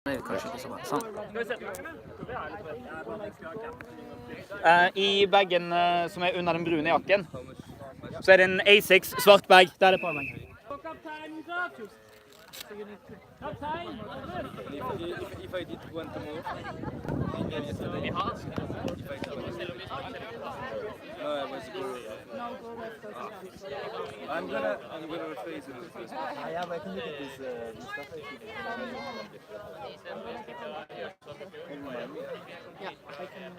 Kanskje ikke så bra. Sånn. I bagen som er under den brune jakken, så er det en A6 svart bag. Der er det på meg. If I did one tomorrow, no, I was good. I'm gonna replace it first. Yeah, but I can look at this stuff. Yeah, I can.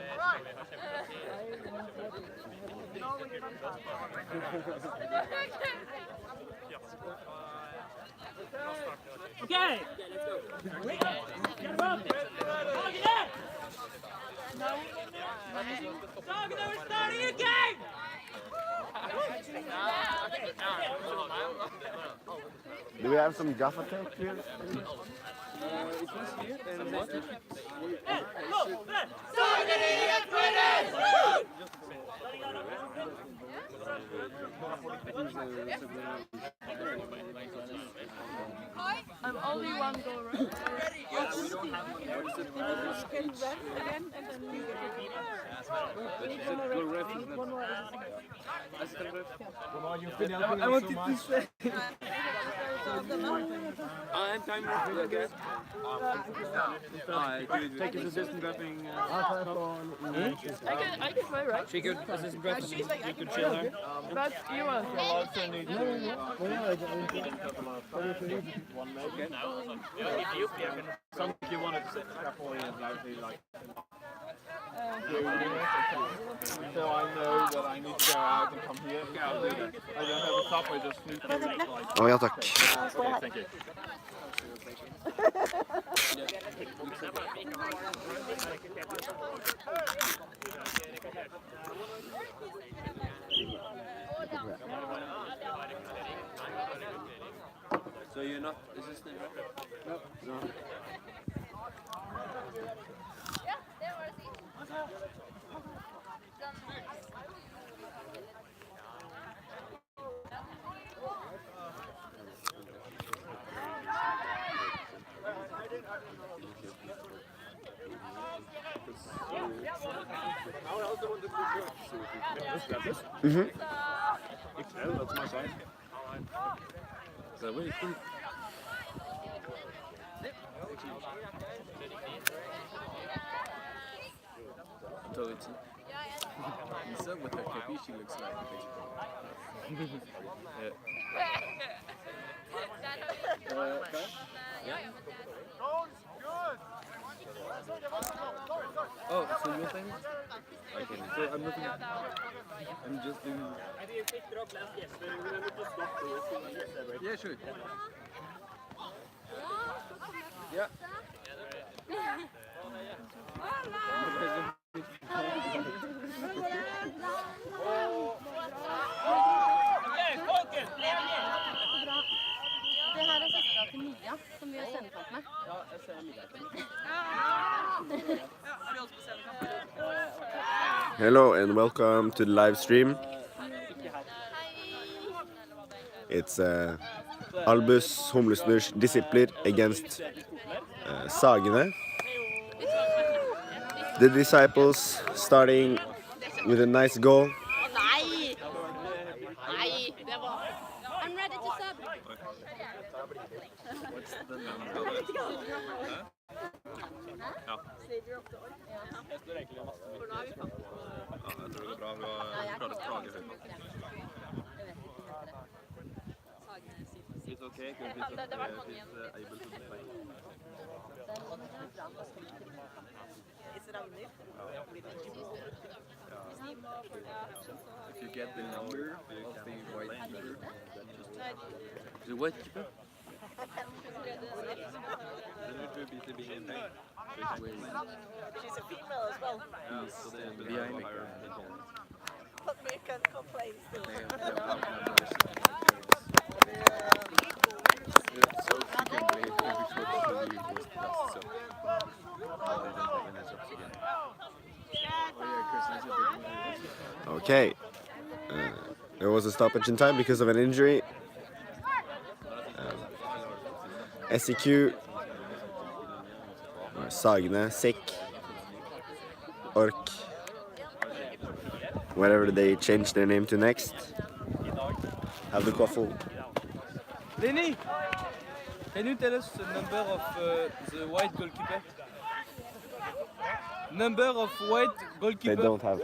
Okay. Sagene, we're starting again! Do we have some gaffer tape here? It was here and what? Sagene er Quidditch! I'm only one go around. I wanted to say. I'm time again. Take his assistant grabbing. I can try, right? She could assistant grab. You could chill her. But you want Something you wanted to sit carefully and loudly, like. So I know that I need to go out and come here. I don't have a cup, I just need to like. Ja, takk. Thank you. So you're not assistant, right? No. Mhm. That's my side. So really cool. Authority. You saw what her capiche looks like. Oh, so you're saying? Okay, so I'm looking at. I'm just doing. Yeah, sure. Yeah. Det her er søstera til Mia, som vi har scenekamp med. Ja, jeg ser Mia. Hello and welcome to the live stream. It's Albus, Humlesnurrs, Disipler against Sagene. The disciples starting with a nice goal. Nei! Nei, det var... I'm ready to sub. What's the number? Ja. Jeg står egentlig masse mye. Ja, jeg tror det er bra. Vi klarer å trage høyt. It's okay, because it's able to play. If you get the number of the white keeper, the white keeper? She's a female as well. Behind me. But we can complain still. So she can play every shot she was plus, so I don't have any shots again. Oh yeah, Chris, that's a big one. Okay. There was a stoppage in time because of an injury. SEQ Sagene, Sick, Ork, whatever they change their name to next, have the quaffle. Lenny, can you tell us the number of the white goalkeeper? Number of white goalkeeper. They don't have.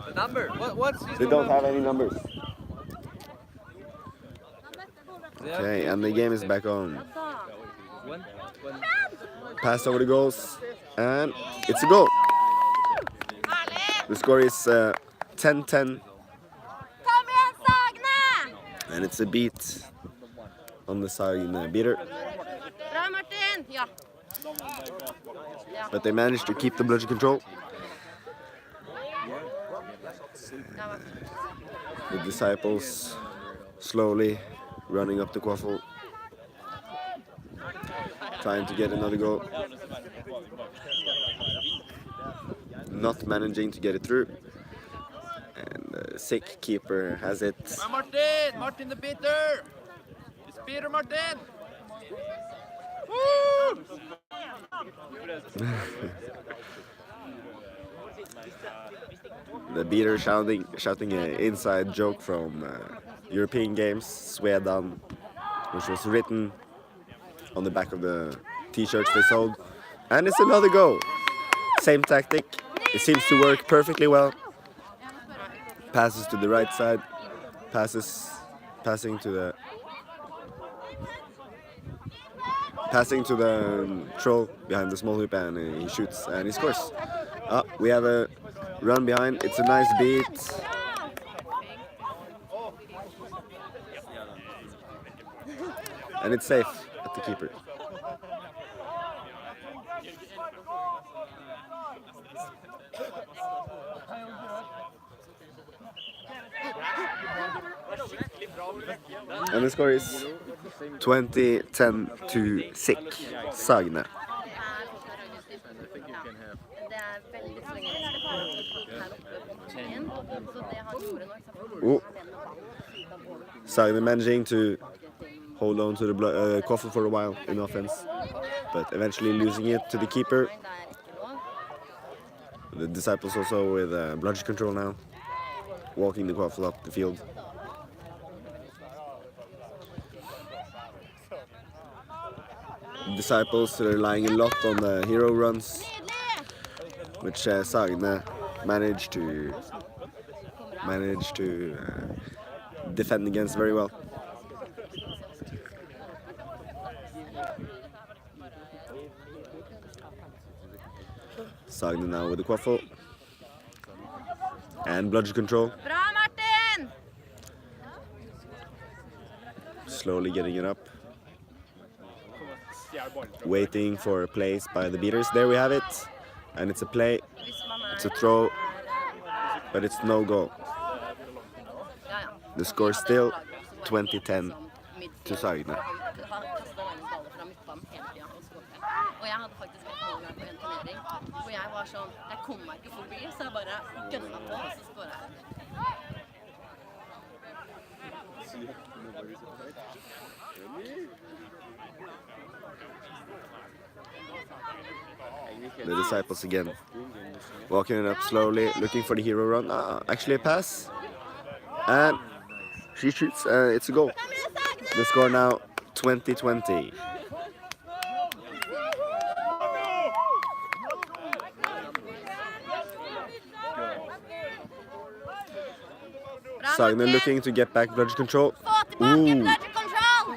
The number. What's his They number? don't have any numbers. Okay, and the game is back on. One. Pass over the goals, and it's a goal. The score is 10-10, Kom igjen, Sagene! and it's a beat on the Sagene beater. Bra, Martin! Ja. But they managed to keep the bludgeon control. The Disiples slowly running up the quaffle, trying to get another goal. Not managing to get it through. And the Sick keeper has it. Martin! Martin the beater! It's Peter Martin! The beater shouting an inside joke from European Games, Sweden, which was written on the back of the t-shirts they sold. And it's another goal. Same tactic. It seems to work perfectly well. Passes to the right side. Passing to the troll behind the small hoop, and he shoots and he scores. We have a run behind. It's a nice beat. And it's safe at the keeper. And the score is 20-10 to Sick, Sagene. Oh. Sagene managing to hold on to the quaffle for a while in offense, but eventually losing it to the keeper. The Disiples also with bludgeon control now, walking the quaffle up the field. Disiples are relying a lot on the hero runs, which Sagene managed to defend against very well. Sagene now with the quaffle and bludgeon control. Bra, Martin! Slowly getting it up. Waiting for a place by the beaters. There we have it. And it's a play. It's a throw. But it's no goal. The score is still 20-10 to Sagene. Og jeg hadde faktisk vært mål på en turnering, og jeg var sånn, jeg kom meg ikke forbi, så jeg bare gønna på, og så skåret jeg. The Disiples again. Walking it up slowly, looking for the hero run. Actually a pass. And she shoots, it's a goal. The score now 20-20. Sagene looking to get back bludgeon control. Ooh.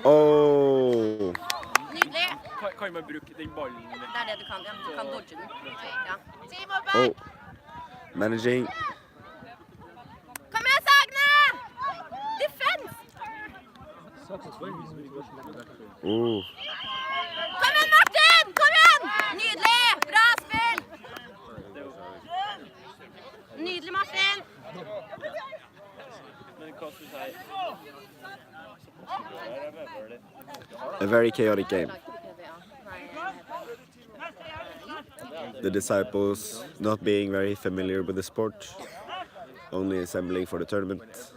Oh. Nydelig. Kan man bruke den ballen? Det er det du kan, ja. Du kan dodge den. Ja. Oh. Managing. Kom igjen, Sagene! Defense! Ooh. Kom igjen, Martin! Kom igjen! Nydelig! Bra spill! Nydelig, Martin! A very chaotic game. The Disiples not being very familiar with the sport, only assembling for the tournament.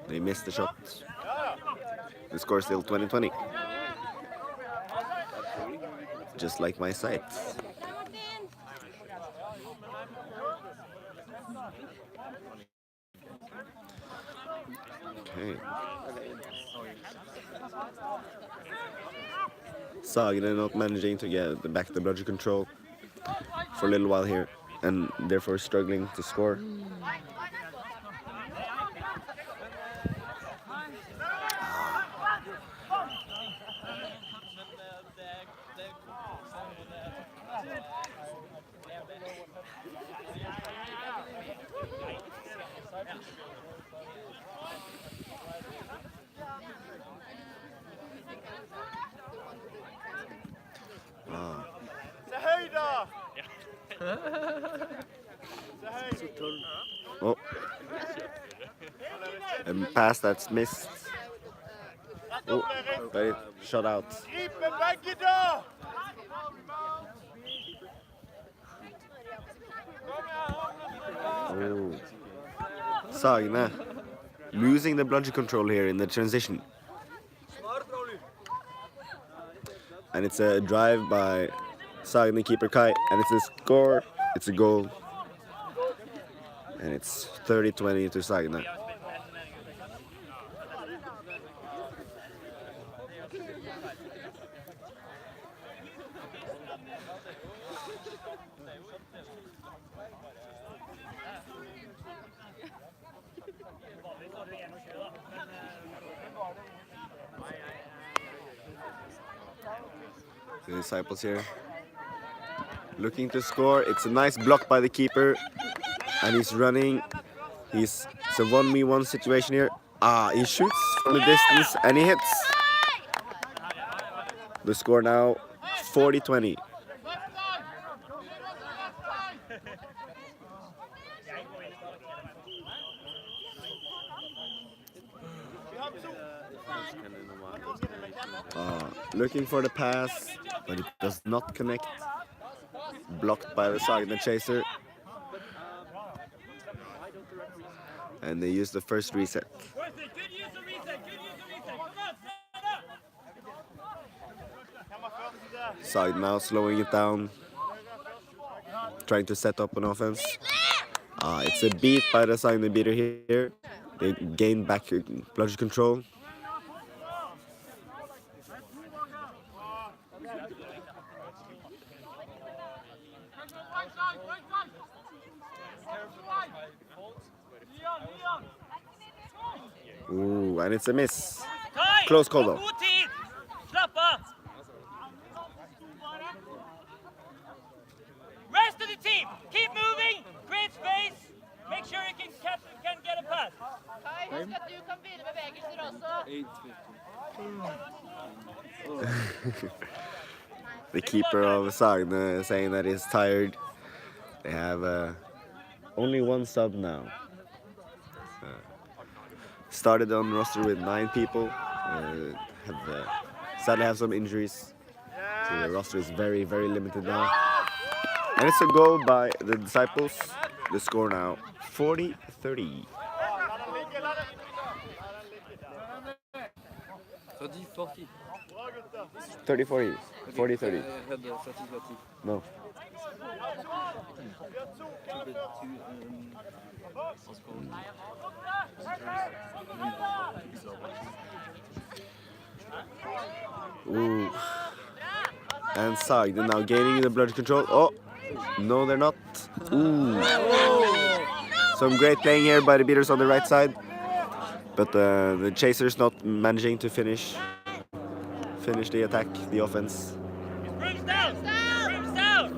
They missed the shot. The score is still 20-20. Just like my sight. Okay. Sagene not managing to get back the bludger control for a little while here, and therefore struggling to score. Oh, a pass that's missed. Oh, very shot out. Oh, Sagene losing the bludger control here in the transition. And it's a drive by Sagene keeper Kai, and it's a score, it's a goal. And it's 30-20 to Sagene. The Disciples here looking to score. It's a nice block by the keeper, and he's running. It's a 1v1 situation here. He shoots from the distance and he hits. The score now 40-20. Looking for the pass, but it does not connect. Blocked by the Sagene chaser. And they use the first reset. Sagene now slowing it down, trying to set up an offense. It's a beat by the Sagene beater here. They gain back bludger control. Ooh, and it's a miss. Close call though. Rest of the team, keep moving, create space, make sure you can get a pass. Kai, husk at du kan begynne bevegelser også. The keeper of Sagene saying that he's tired. They have only one sub now. Started on roster with 9 people. Sadly have some injuries, so the roster is very, very limited now. And it's a goal by the Disciples. The score now 40-30. 30-40. 40-30. No. Ooh. And Sagene now gaining the bludger control. Oh, no, they're not. Ooh. Some great playing here by the beaters on the right side. But the chasers not managing to finish the attack, the offense. Brooms down! Brooms down!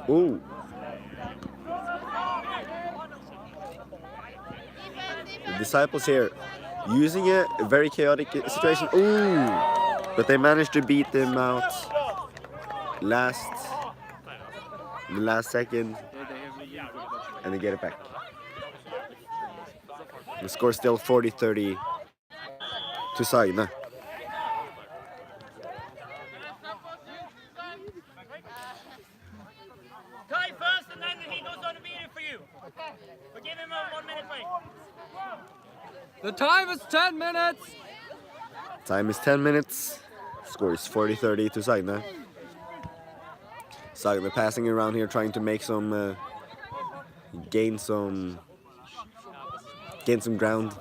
Ooh. The Disciples here using a very chaotic situation. Ooh. But they managed to beat them out last the last second, and they get it back. The score is still 40-30 to Sagene. Tie first and then he goes on to beat it for you. But give him a 1 minute break. The time is 10 minutes. Time is 10 minutes. Score is 40-30 to Sagene. Sagene passing around here, trying to make some, gain some ground.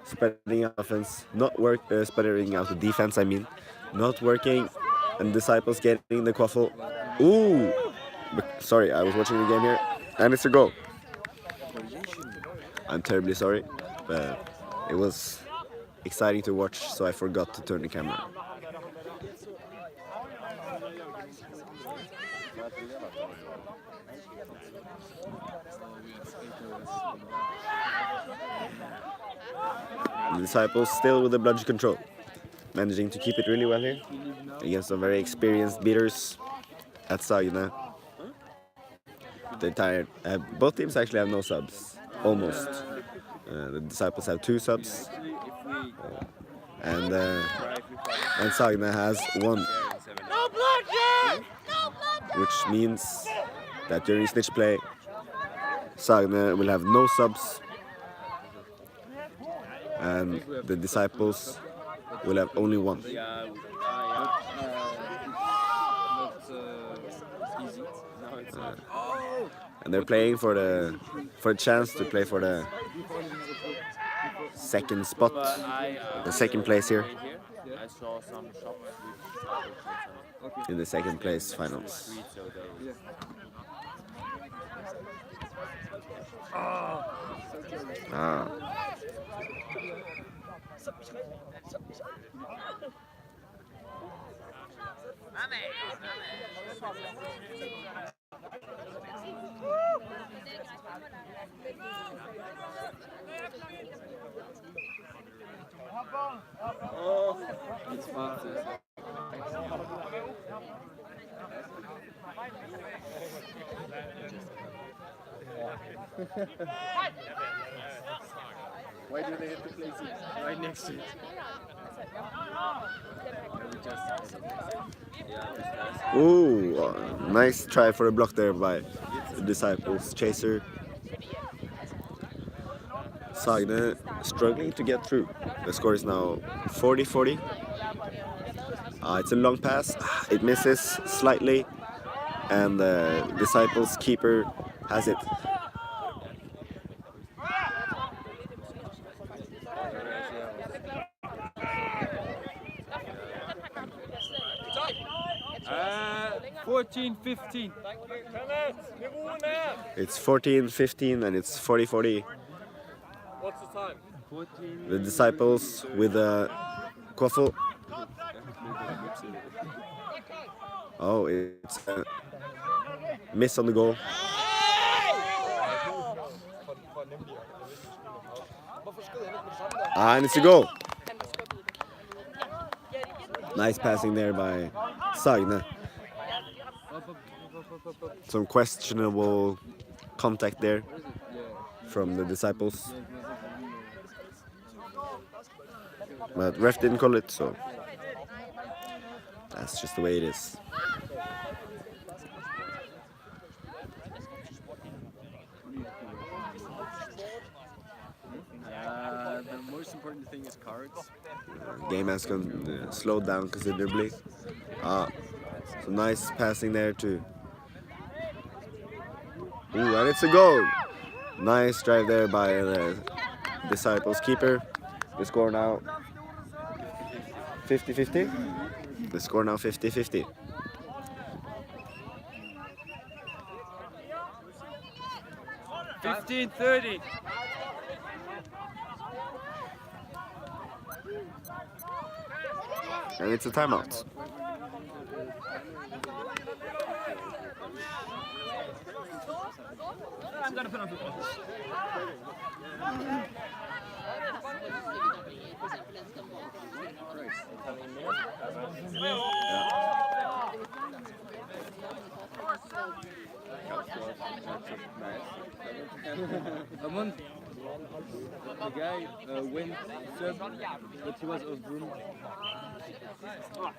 Spreading offense, not work. Spreading out the defense. I mean, not working. And Disiples getting the quaffle. Ooh, sorry, I was watching the game here, and it's a goal. I'm terribly sorry, but it was exciting to watch, so I forgot to turn the camera. The Disiples still with the bludgeon control, managing to keep it really well here against some very experienced beaters at Sagene. They're tired. Both teams actually have no subs, almost. The Disiples have 2 subs, and Sagene has 1, which means that during snitch play, Sagene will have no subs, and the Disiples will have only 1. And they're playing for a chance to play for the second spot, the second place here in the second place finals. Why do they have to place it right next to it? Ooh, nice try for a block there by the Disiples chaser. Sagene struggling to get through. The score is now 40-40. It's a long pass. It misses slightly, and the Disiples keeper has it. Uh, 14-15. It's 14-15 and it's 40-40. What's the time? The Disiples with a quaffle. Oh, it's a miss on the goal. And it's a goal. Nice passing there by Sagene. Some questionable contact there from the Disiples. But ref didn't call it, so that's just the way it is. The most important thing is cards. Game has slowed down considerably. So nice passing there too. Ooh, and it's a goal! Nice drive there by the Disiples keeper. The score now 50-50. The score now 50-50. $15.30. And it's a timeout. I'm gonna put on football. Ramon, the guy went sub, but he was off room.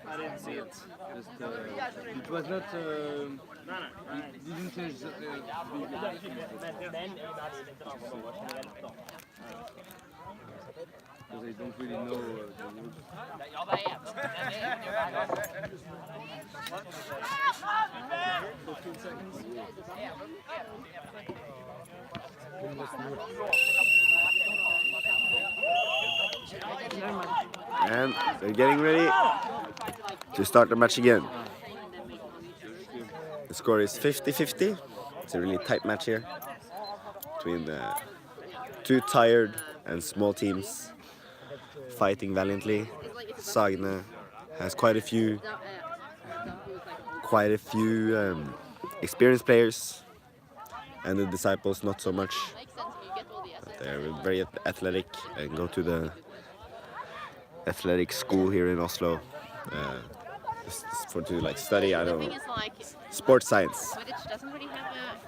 I didn't see it. Just, it was not. He didn't change the. Because I don't really know the rules. And they're getting ready to start the match again. The score is 50-50. It's a really tight match here between the two tired and small teams fighting valiantly. Sagene has quite a few experienced players, and the Disciples not so much. But they're very athletic and go to the athletic school here in Oslo to like study. I don't know, sports science. Quidditch doesn't really have a...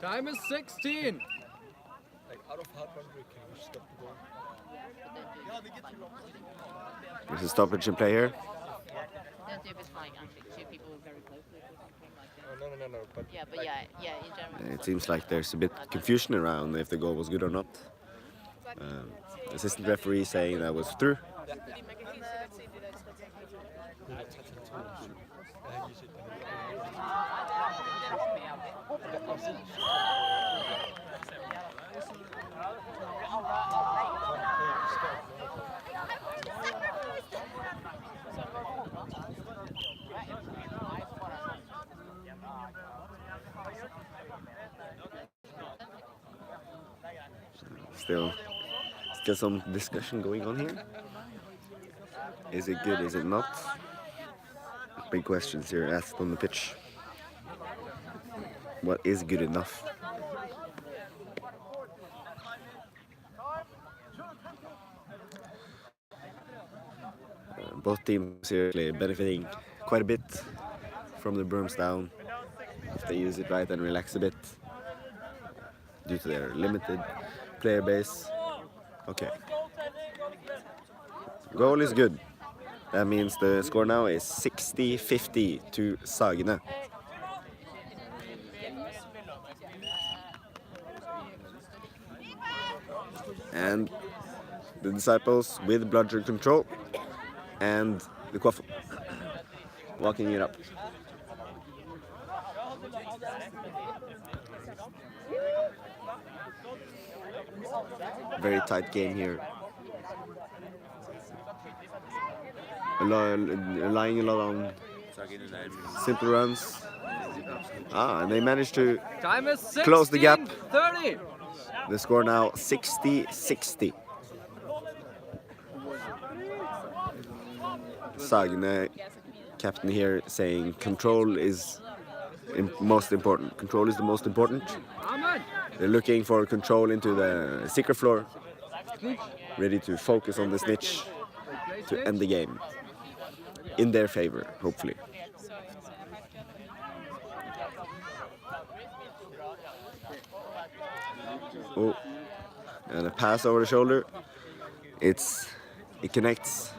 Time is 16. There's a stoppage in play here. Don't do if it's like two people very closely or something like that. No. But Yeah, but yeah, in general. It seems like there's a bit confusion around if the goal was good or not. Assistant referee saying that was through. Still some discussion going on here. Is it good, is it not? Big questions here asked on the pitch. What is good enough? Both teams here benefiting quite a bit from the brooms down if they use it right and relax a bit due to their limited player base. Okay. Goal is good. That means the score now is 60-50 to Sagene. And the Disciples with bludger control and the Quaffle walking it up. Very tight game here. Relying a lot on simple runs. And they managed to Time is 16, close the gap. 30. The score now 60-60. Sagene captain here saying control is most important. Control is the most important. They're looking for control into the secret floor, ready to focus on the snitch to end the game in their favor, hopefully. Oh, and a pass over the shoulder. It connects.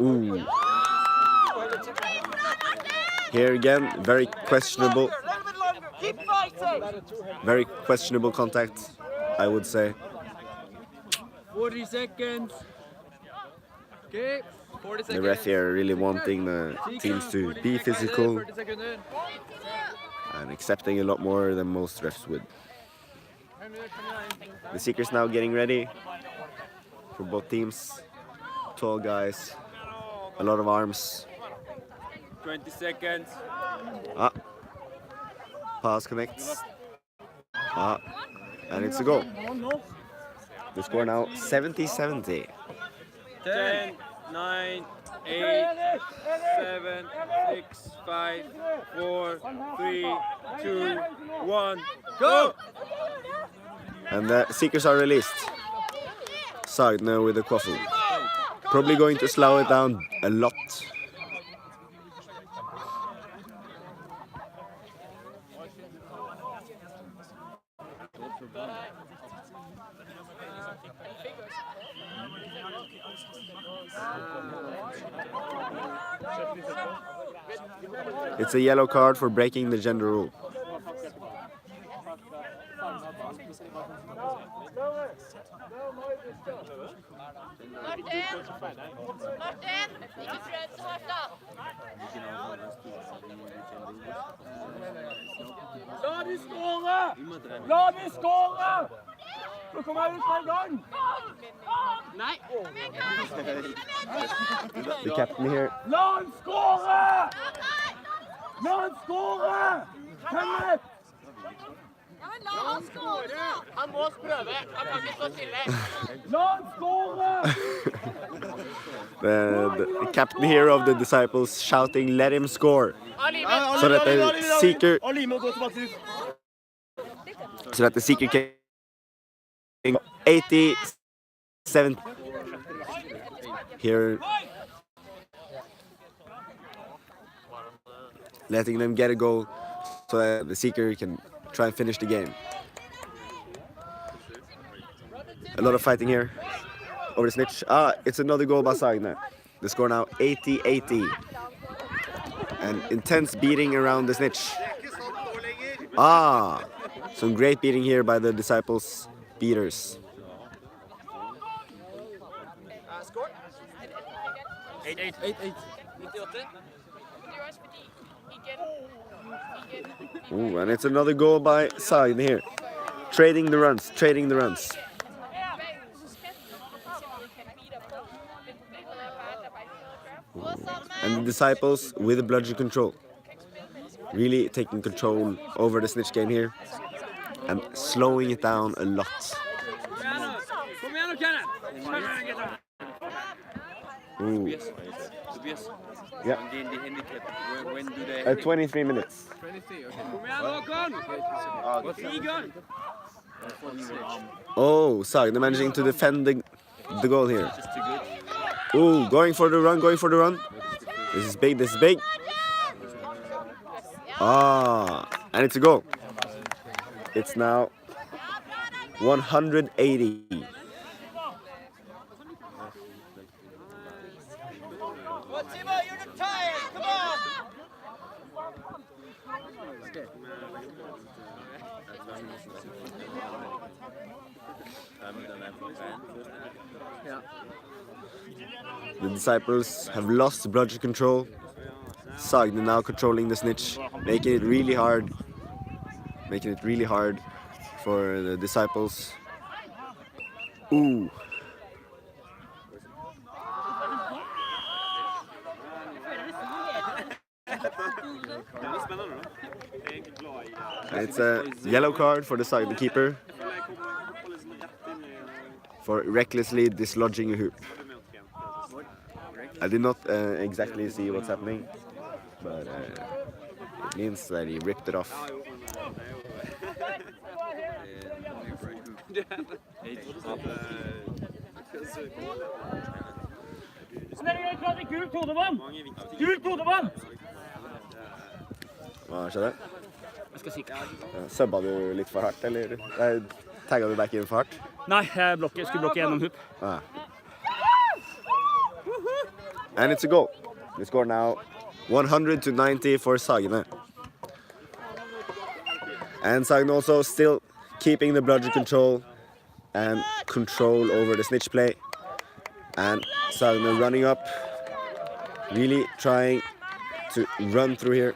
Ooh. Here again, very questionable. Very questionable contact, I would say. 40 seconds. Okay. 40 seconds. The ref here really wanting the teams to be physical and accepting a lot more than most refs would. The Seekers now getting ready for both teams. Tall guys, a lot of arms. 20 seconds. Pass connects. And it's a goal. The score now 70-70. 10, 9, 8, 7, 6, 5, 4, 3, 2, 1, go! And the Seekers are released. Sagene with the quaffle. Probably going to slow it down a lot. It's a yellow card for breaking the gender rule. Martin! Martin! Ikke prøv så hardt, da! La de skåre! La de skåre! Så kommer jeg ut på en gang! Nei! The captain here. La han skåre! La han skåre! Kenneth! La han skåre! Han må prøve. Han kan ikke stå stille. La han skåre! The captain here of the disciples shouting, "Let him score!" So that the seeker, can 87 here, letting them get a goal so that the seeker can try and finish the game. A lot of fighting here over the snitch. It's another goal by Sagene. The score now 80-80. An intense beating around the snitch. Some great beating here by the disciples beaters. Score? 8-8. Ooh, and it's another goal by Sagene here. Trading the runs. And the disciples with the bludgeon control. Really taking control over the snitch game here. And slowing it down a lot. Kom igjen nå, Kenneth! Ooh. Tobias, Yeah. the handicap, when do they... 23 minutes. 23, okay. Kom igjen, Håkon! Sigan! Oh, Sagene managing to defend the goal here. Just too good. Ooh, going for the run. This is big. And it's a goal. It's now 180. Timo, you're not tired! Come on! The disciples have lost bludgeon control. Sagene now controlling the snitch, making it really hard for the disciples. Ooh. It's a yellow card for the Sagene keeper for recklessly dislodging a hoop. I did not exactly see what's happening, but it means that he ripped it off. Gult hodevann! Gult hodevann! Hva skjedde? Jeg skal sikre. Subba du litt for hardt, eller tagget du back in for hardt? Nei, jeg skulle blokke gjennom hoop. And it's a goal. The score now 100-90 for Sagene. And Sagene also still keeping the bludgeon control and control over the snitch play. And Sagene running up, really trying to run through here.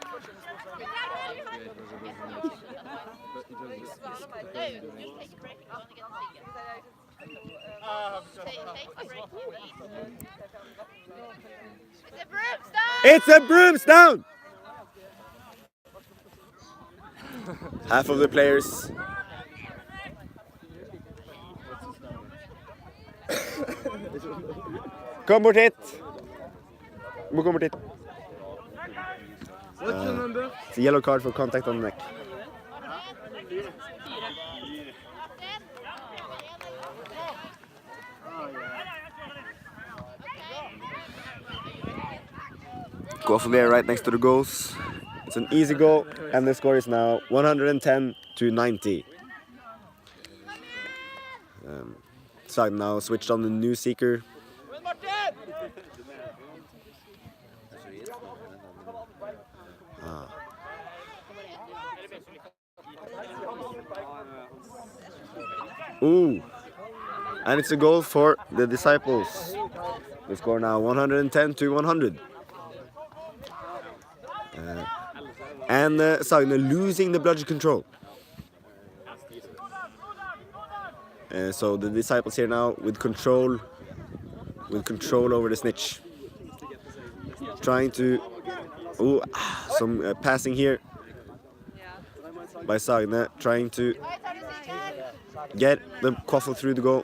It's a broomstone! Half of the players. Kom bort hit. Du må komme bort hit. It's a yellow card for contact on the neck. Quaffle there right next to the goals. It's an easy goal, and the score is now 110 to 90. Sagene now switched on the new seeker. Ooh, and it's a goal for the Disciples. The score now 110 to 100. And Sagene losing the bludgeon control. So the Disciples here now with control over the snitch. Trying to, some passing here by Sagene, trying to get the Quaffle through the goal.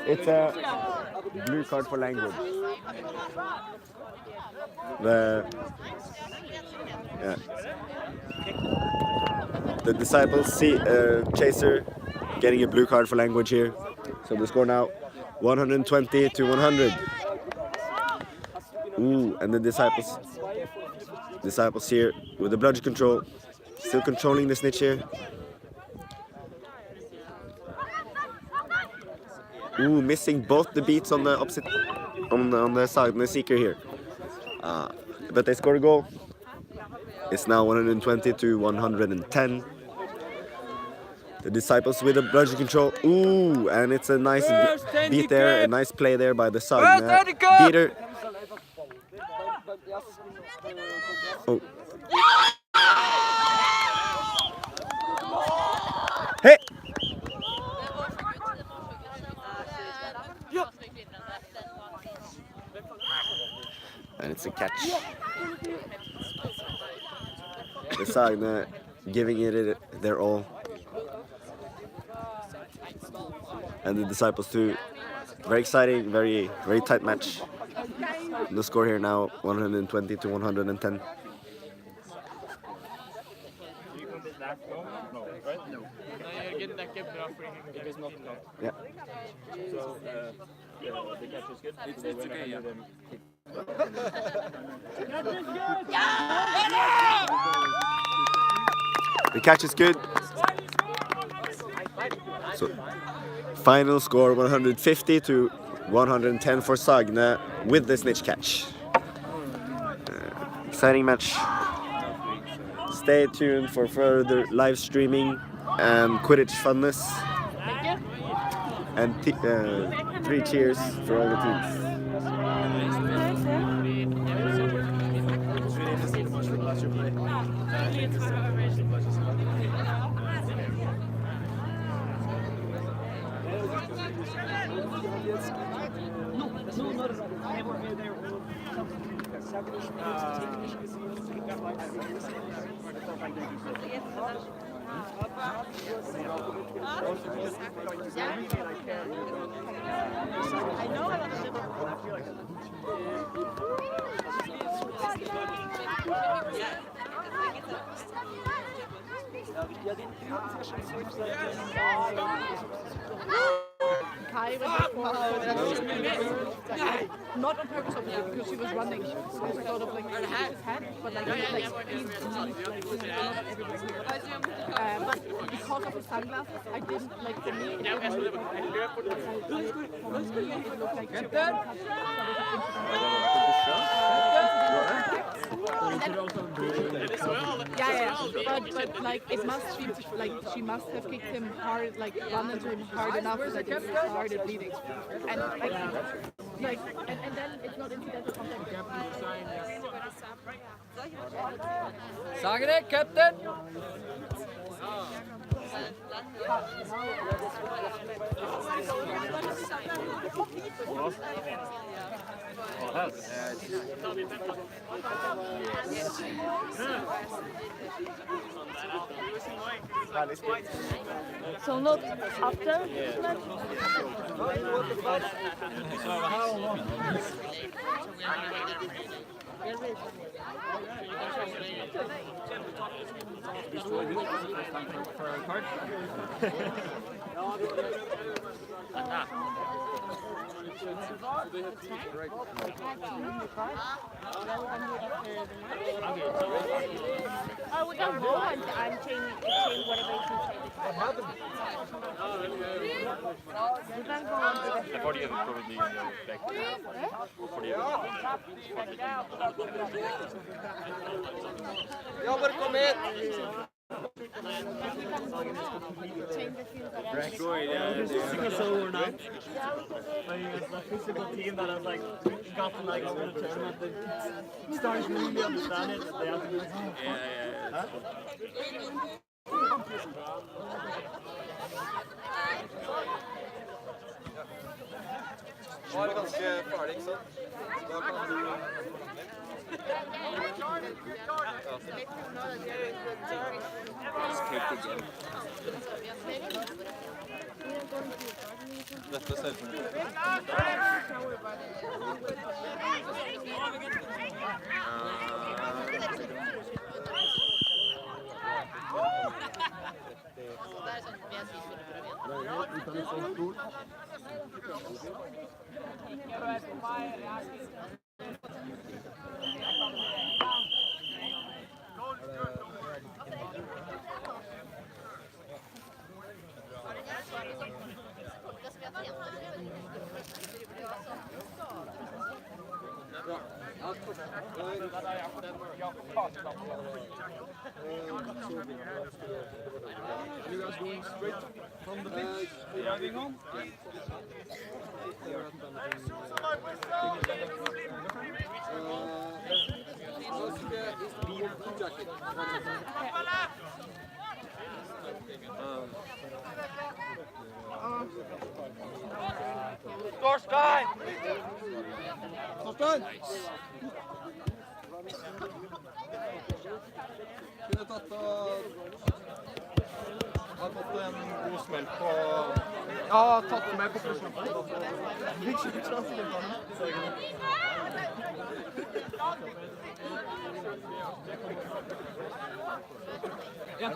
It's a blue card for language. The Disciples see Chaser getting a blue card for language here. So the score now 120 to 100. Ooh, and the Disciples here with the bludgeon control, still controlling the snitch here. Ooh, missing both the beats on the opposite, on the Sagene seeker here. But they scored a goal. It's now 120 to 110. The Disciples with a bludgeon control. Ooh, and it's a nice beat there, a nice play there by the Sagene beater. Oh. Hey! And it's a catch. The Sagene giving it their all. And the Disciples too. Very exciting, very tight match. The score here now 120 to 110. Yeah. So the catch is good. It's okay, yeah. The catch is good. So final score 150 to 110 for Sagene with the snitch catch. Exciting match. Stay tuned for further live streaming and Quidditch funness. And 3 cheers for all the teams. Kai went not on purpose, obviously, because she was running. She was sort of like his head, but like not everywhere here. But because of the sunglasses, I didn't like for me. It looked like she but like it must be like she must have kicked him hard, like run into him hard enough that it started bleeding, and and then it's not incidental contact. Sagene, Captain! So not after match? Oh, we don't go and change whatever you can say. What happened? We can go on to the... For the probably back. For the Ja, bare kom hit! Physical team that has like gotten like over the term at the stars really understand it. They have to do Nå er det ganske ferdig, ikke sant? Da kan du... Dette ser ut som You guys going straight from the pitch? Driving on? Torstein! Torstein! Kunne tatt har fått en god smell på... Ja, tatt med på prosjektet. Ikke klasse til banen. Ja.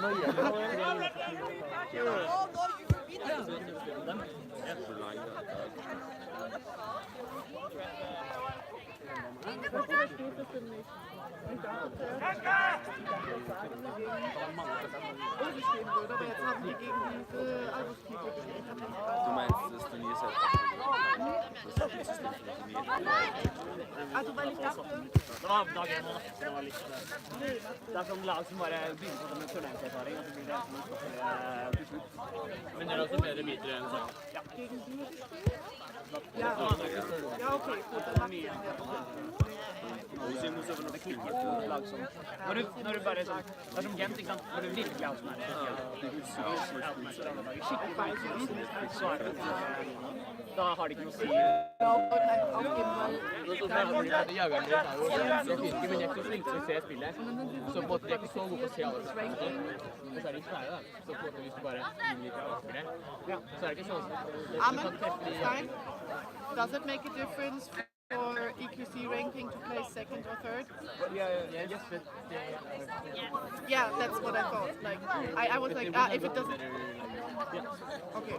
Aber jetzt haben die gegen diese Albus gespielt. Du meinst, das Turnier ist halt Also weil ich dachte... Det er sånn lag som bare begynner på med turneringserfaring, og så blir det til slutt. Men det er også bedre biter enn sånn. Ja. Gegen die gespielt? Ja, ja, okay, gut, dann mach ich Når du bare sånn, det er som Gent, ikke sant? Når du virkelig har sånn her, da har det ikke noe å si. Men jeg er ikke så flink til å se spillet, så på en måte de er ikke så gode på å se alle spillene. Og så er de svære da, så på en måte hvis du bare liker å spille, så er det ikke sånn. Stein, does it make a difference for EQC ranking to play second or third? Yes, but Yeah, that's what I thought. Like, I was like, if it doesn't... Okay.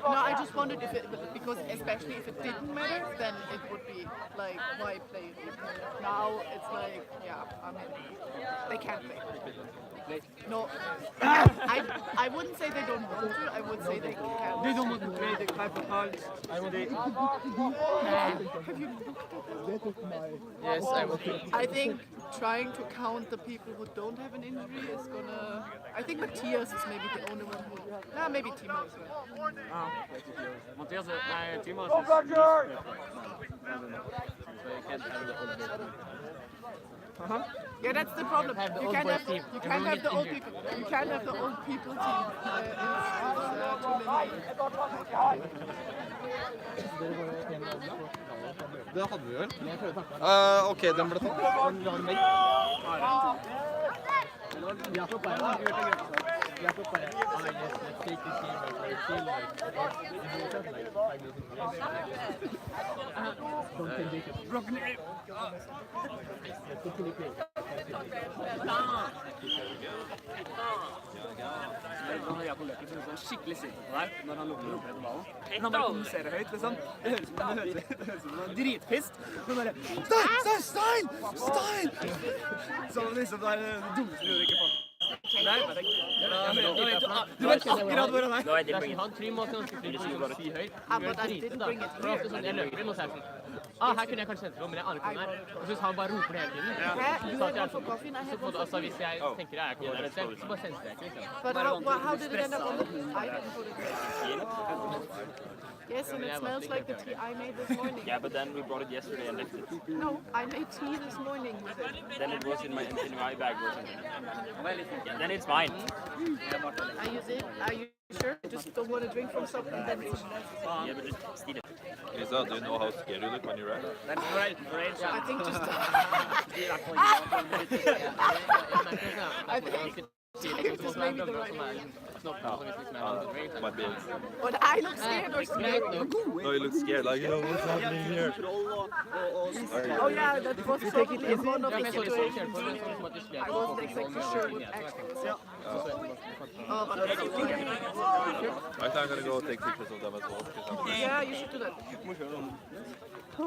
No, I just wondered if it, because especially if it didn't matter, then it would be like, why play it? Now it's like, yeah, I mean, they can't play. No, I wouldn't say they don't want to, I would say they can't. They don't want to play the type of cards. Have you looked at that? yes, I will. I think trying to count the people who don't have an injury is gonna... I think Matthias is maybe the only one who... Nah, maybe Timo as well. Mathias, nei, Timo Yeah, that's the problem. You can't have the old people. You can't have the old people team. It's too many. Det hadde vi vel. Ok, den ble tatt. Skikkelig sint på deg når han lukker opp etter ballen. Men han bare kommuniserer høyt, liksom. Det høres ut som han er dritpist. Men bare Stein! Så liksom det er det dummeste du gjør ikke på. Nei, bare du vet akkurat hvor han er. Han Trym måtte ganske fri til å si høyt. Han gjør driten da. For ofte sånn, jeg løper inn og så er det sånn, her kunne jeg kanskje sette det, men jeg aner ikke hvor den er. Og så han bare roper det hele tiden. Så altså, hvis jeg tenker jeg kan gjøre det selv, så bare senser jeg ikke. But how did it end up on the I didn't put it. Yes, and it smells like the tea I made this morning. Yeah, but then we brought it yesterday and left it. No, I made tea this morning with it. Then it was in my NTNUI bag or something. Then it's fine. Are you sure? I just don't want to drink from something that is... Yeah, but just steal it. Lisa, do you know how scared you look when you ride? That's right, great. I think just... Just maybe the right way. Might be. But I look scared or scared? No, you look scared, like, you know, what's happening here? Oh yeah, that was probably one of the situations. I wasn't exactly sure what actually. Oh, but that's okay. I'm gonna go take pictures of them as well. Yeah, you should do that. Ja,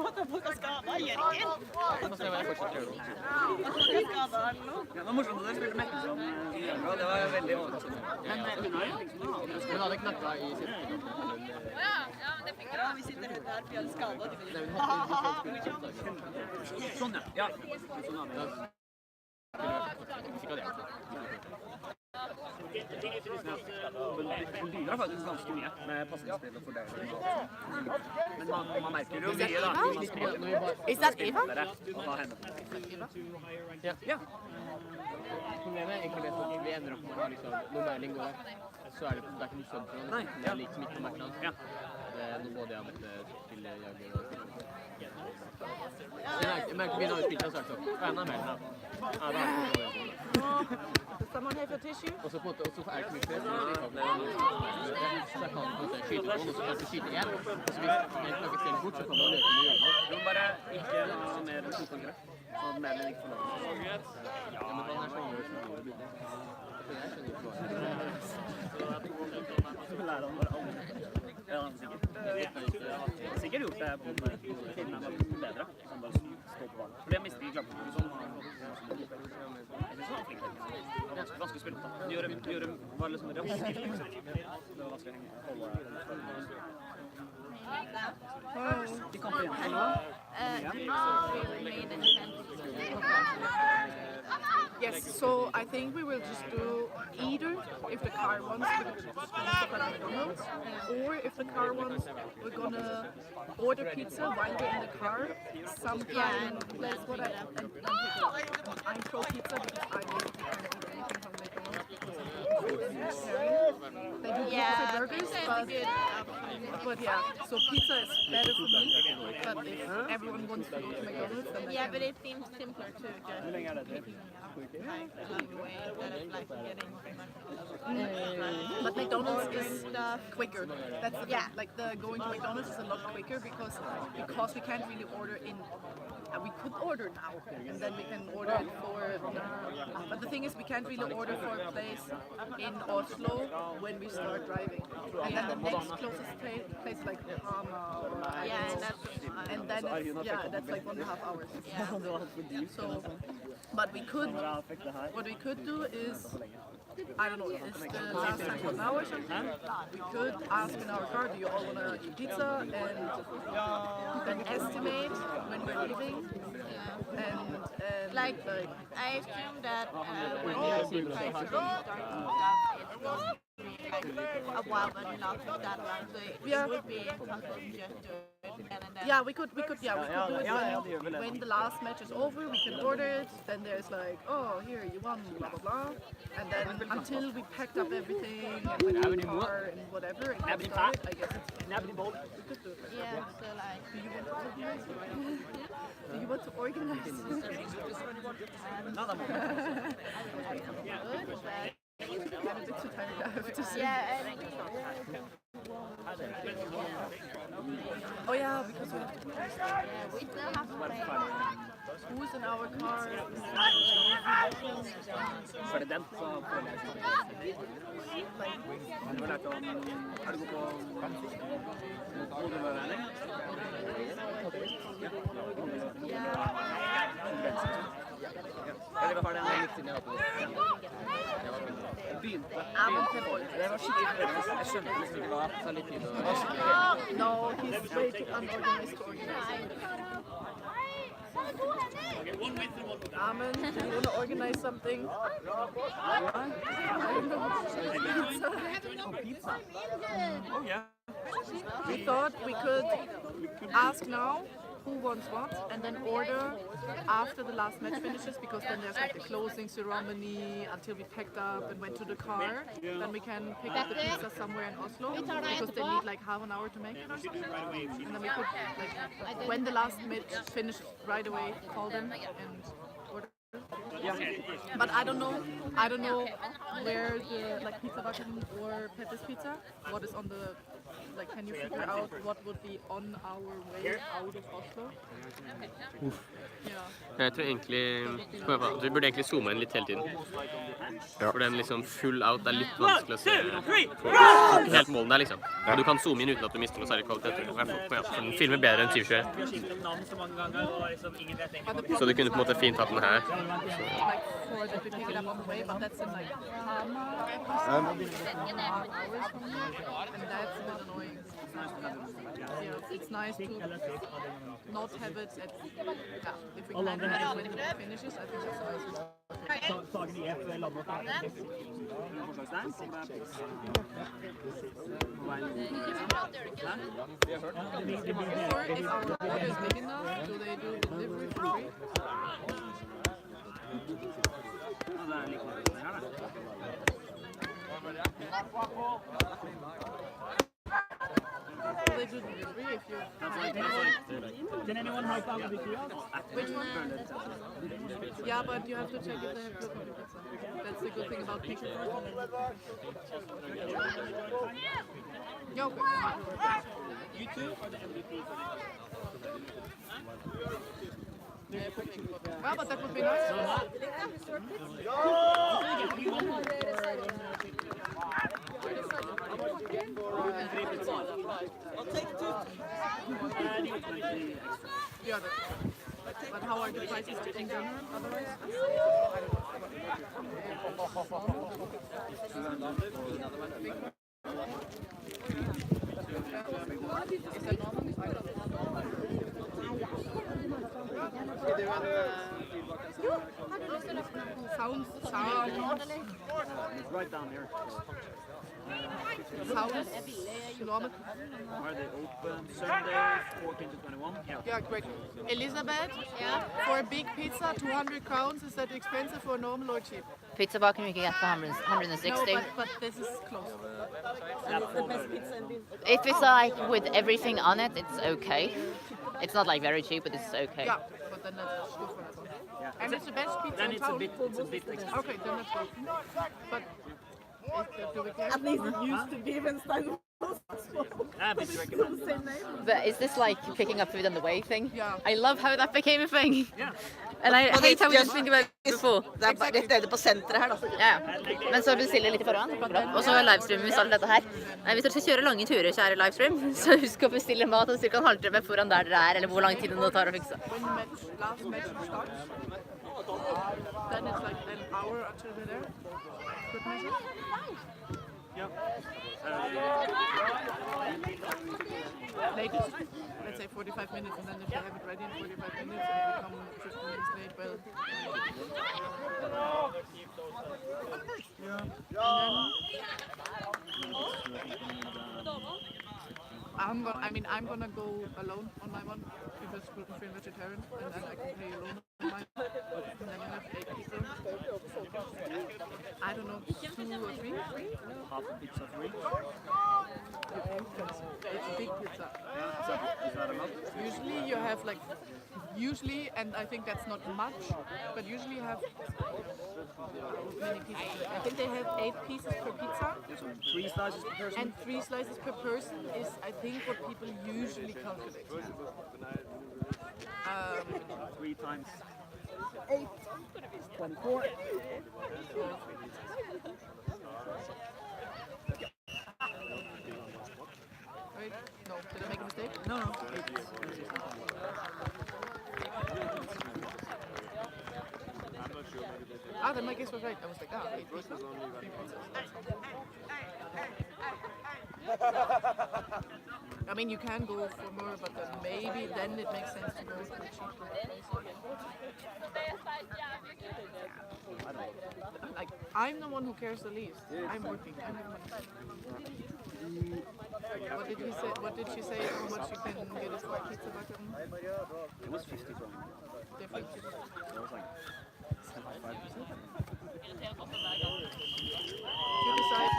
det var morsomt at dere spilte Mekke som bra, det var veldig overraskende. Men hun hadde knakka i sitt. Ja, det fikk bra. Vi sitter her på en skade. Sånn, ja. Hun bidrar faktisk ganske mye med passningsspill og fordeling. Men man merker jo mye da. Is that Eva? Ja. Problemet er egentlig at vi ender opp med å ha liksom noe mer lingo der. Så er det ikke noe sødd for noe. Det er liksom ikke noe merkelig. Det er noe både jeg har møtt til jager og jeg merker vi har spilt og sagt sånn. Hva er det mer da? Ja, da er det ikke noe. Someone have a tissue? Og så på en måte, så er det ikke mye stress. Så jeg kan på en måte skyte noen, og så kan jeg skyte igjen. Og så hvis jeg klager selv bort, så kan man løpe med hjørnet. Du må bare ikke noe mer enn 2 ganger. Sånn at medlem ikke får lov. Ja, men han er sånn gjør som gjør det. Jeg skjønner ikke hva. Så lærer han bare aldri. Ja, sikkert. Sikkert gjort det på den tiden han var bedre. Han bare stå på barn. For det mister ikke klart. Sånn. Vanskelig å spille på. Gjøre var liksom rask. Det var vanskelig å holde. De kom på igjen nå. Yes, so I think we will just do either if the car wants to stop at McDonald's, or if the car wants, we're gonna order pizza while we're in the car. Sometime, that's what I'm pro pizza because I don't eat anything from McDonald's. They do beautiful burgers, but yeah, so pizza is better for me. But if everyone wants to go to McDonald's, then Yeah, but it seems simpler to just But McDonald's is quicker. That's the thing. Like the going to McDonald's is a lot quicker because we can't really order in. We could order now, and then we can order it for. But the thing is, we can't really order for a place in Oslo when we start driving. And then the next closest place is like Hama. And then that's like 1.5 hours. So, but what we could do is, I don't know, is the last time for now or something? We could ask in our car, do you all want to eat pizza? And then estimate when we're leaving. And like I assume that when you try to restart and stuff, it's a while, but not that long. So it would be possible just to do it again and then. Yeah, we could do it when the last match is over. We can order it. Then there's like, oh, here you won, blah blah blah, and then until we packed up everything and went to the car and whatever, and got started, I guess it's we could do it. Yeah, so Do you want to organize? Nada more. Oh yeah, because we still have to play. Who's in our car? For den så føler jeg du har lært om har du gått på hodeberegning? Eller hva var det litt siden jeg var på det? Begynte. Det var skikkelig forvirrende. Jeg skjønte liksom ikke hva så litt tid. No, he's way too unorganized to organize. Amen, do you want to organize something? Pizza. Oh yeah. We thought we could ask now who wants what and then order after the last match finishes, because then there's like the closing ceremony until we packed up and went to the car. Then we can pick up the pizza somewhere in Oslo because they need like half an hour to make it or something. And then we could, like, when the last match finished, right away call them and order. Yeah. But I don't know where the like pizza bucket or Pepe's Pizza, what is on the, like, can you figure out what would be on our way out of Oslo? Jeg tror egentlig du burde egentlig zoome inn litt hele tiden. For den liksom full out er litt vanskelig å se helt målen der liksom. Og du kan zoome inn uten at du mister noe særlig kvalitet. For den filmer bedre enn 2021. Så du kunne på en måte fint hatt den her. It's nice to not have it at, if we can have it when it finishes, I think that's nice. Sagene IF landet her. Or if our order is big enough, do they do delivery for free? They do delivery if you. Can anyone help out with the kiosk? Which one? Yeah, but you have to check if they have local pizza. That's the good thing about pizza. Yeah, okay. You two are the MVP. Yeah, but that would be nice. I'll take two. Yeah, but how are the prices in general otherwise? Sounds Right down here. kilometer. Are they open Sunday 14 to 21? Yeah, great. Elizabeth, for a big pizza, 200 crowns, is that expensive or normal or cheap? Pizza bar can you get for 160. No, but this is close. And it's the best pizza in Wien. If it's like with everything on it, it's okay. It's not like very cheap, but it's okay. Yeah, but then that's good for us. And it's the best pizza Then in it's town. a bit expensive. Okay, then let's go. But do we care? At least it used to be when Stein was But you recommend same name. But is this like picking up food on the way thing? Yeah. I love how that became a thing. Yeah. And I hate how we didn't think about it before. Det er bare rett nede på senteret her, da. Ja. Men så bestiller litt i forhånd. Og så livestreamer vi alt dette her. Hvis dere skal kjøre lange turer, kjære livestream, så husk å bestille mat og ca. en halvtime foran der dere er, eller hvor lang tid det tar å fikse. When the last match starts, then it's like an hour until we're there. Good measure. Latest, let's say 45 minutes, and then if they have it ready in 45 minutes and we come 15 minutes late, well. I'm gonna go alone on my one because gluten-free and vegetarian, and then I can play alone on mine. And then you have 8 people. I don't know, 2 or 3? Half a pizza free. It's a big pizza. Is that enough? Usually you have like, and I think that's not much, but usually you have many pieces. I think they have 8 pieces per pizza. 3 slices per person. And 3 slices per person is, I think, what people usually calculate. 3 times 8 is 24. Wait, no, did I make a mistake? No. Ah, then my guess was right. I was like, 8 pieces. 3 pizzas. I mean, you can go for more, but then it makes sense to go for cheaper. Like, I'm the one who cares the least. I'm working. I have money. What did she say? How much you can get us for a pizza bucket? It was 50 from. Different. It was like 75%. You decide.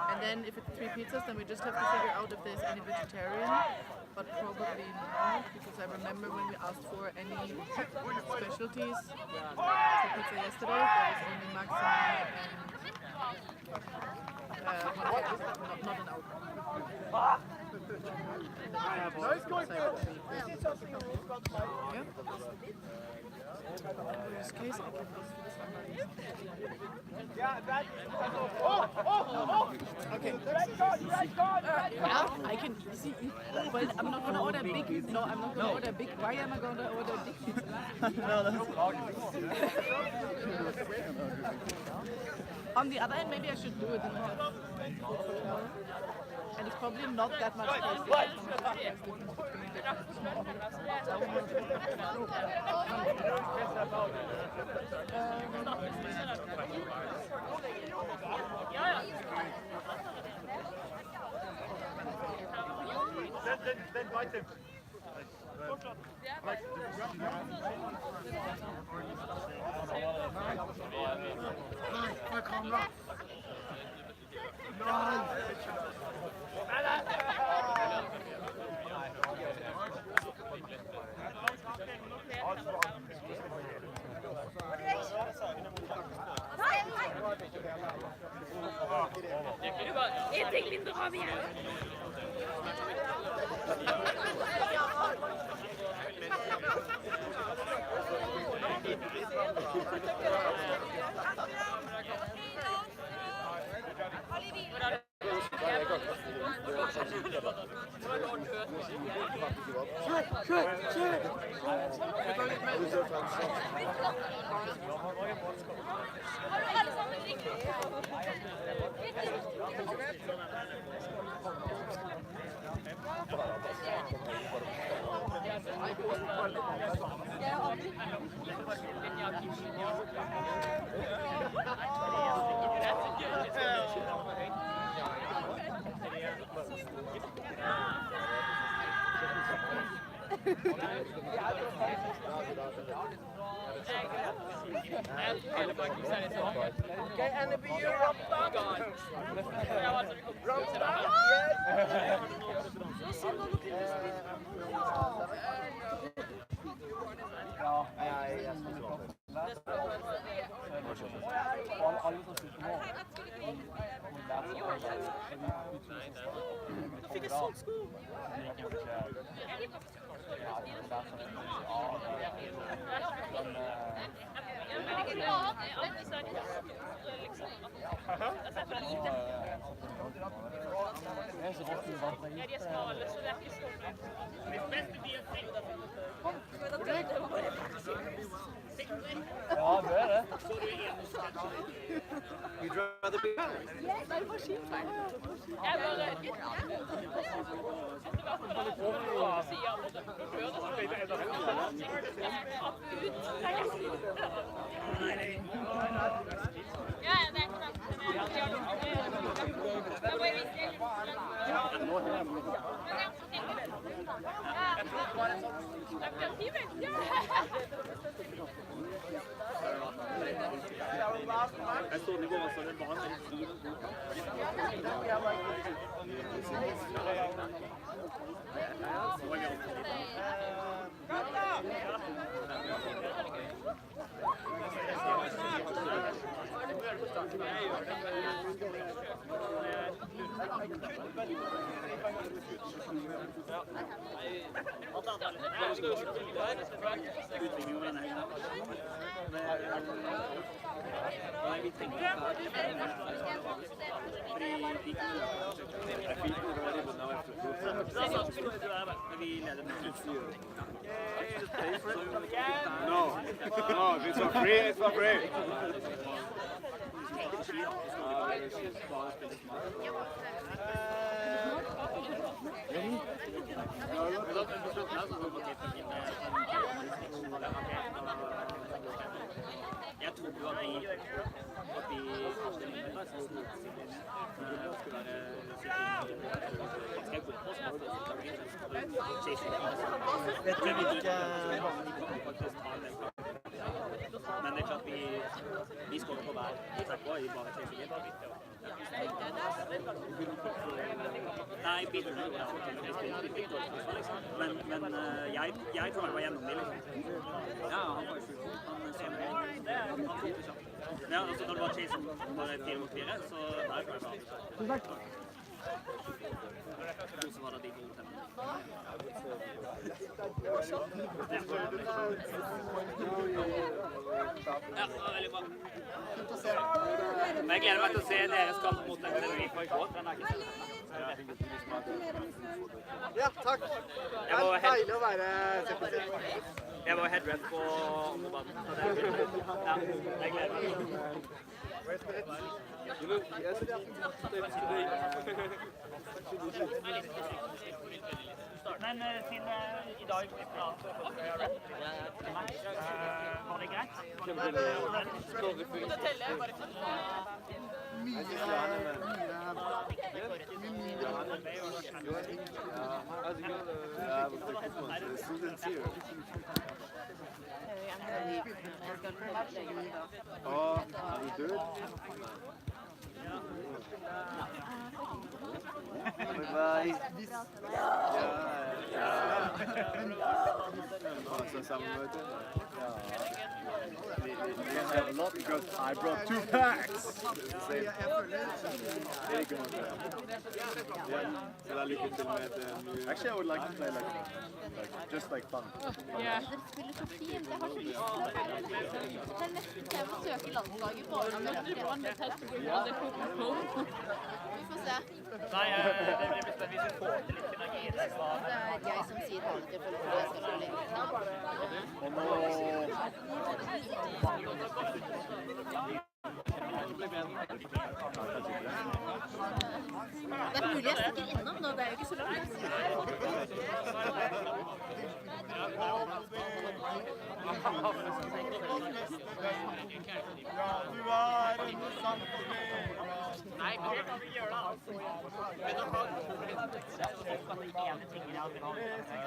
And then if it's 3 pizzas, then we just have to figure out if there's any vegetarian, but probably not, because I remember when we asked for any specialties for pizza yesterday, there was only maximum and not an alcohol. Yeah. In this case, I can okay. Yeah, I can see. Well, I'm not gonna order big. No, I'm not gonna order big. Why am I gonna order big pizza? No, that's On the other hand, maybe I should do it in half. And it's probably not that much En ting mindre om igjen. Okay, and the beer Rumpeldunk. Rumpeldunk, Fick jag sån sko? Ja, det är det. You'd rather be married? Nei, det var skitfeil. Jeg så den i går, så den var veldig fin. No, it's for free, it's for free. Jeg tror jo at de men det er klart vi står på hver trappa i bare chasingen. Nei, bilen er men jeg tror jeg var gjennom det, liksom. Ja, han var jo sjuk. Ja, altså når det var chasing når det er 4 mot 4, så der var det bra. Og så var det de gode temmene. Ja, det var veldig bra. Men jeg gleder meg til å se deres kamp mot NTNUI på i går. Den er ikke Ja, takk. Det er deilig å være CPC. Jeg var headrest på underbanen. Ja, jeg gleder meg. Men siden i dag var det greit? Bye. Have a lot because I brought 2 packs. Actually, I would like to play just like fun. Yeah. Det spiller så fint. Jeg har så lyst til å være med. Det er nesten til jeg må søke landslaget bare med det. Vi får se. Nei, det blir bestemt hvis vi får til litt synergi. Det er jeg som sier ha det til folk, for jeg skal få lenge. Det er mulig jeg stikker innom nå, det er jo ikke så langt. Nei, men kan vi gjøre det altså.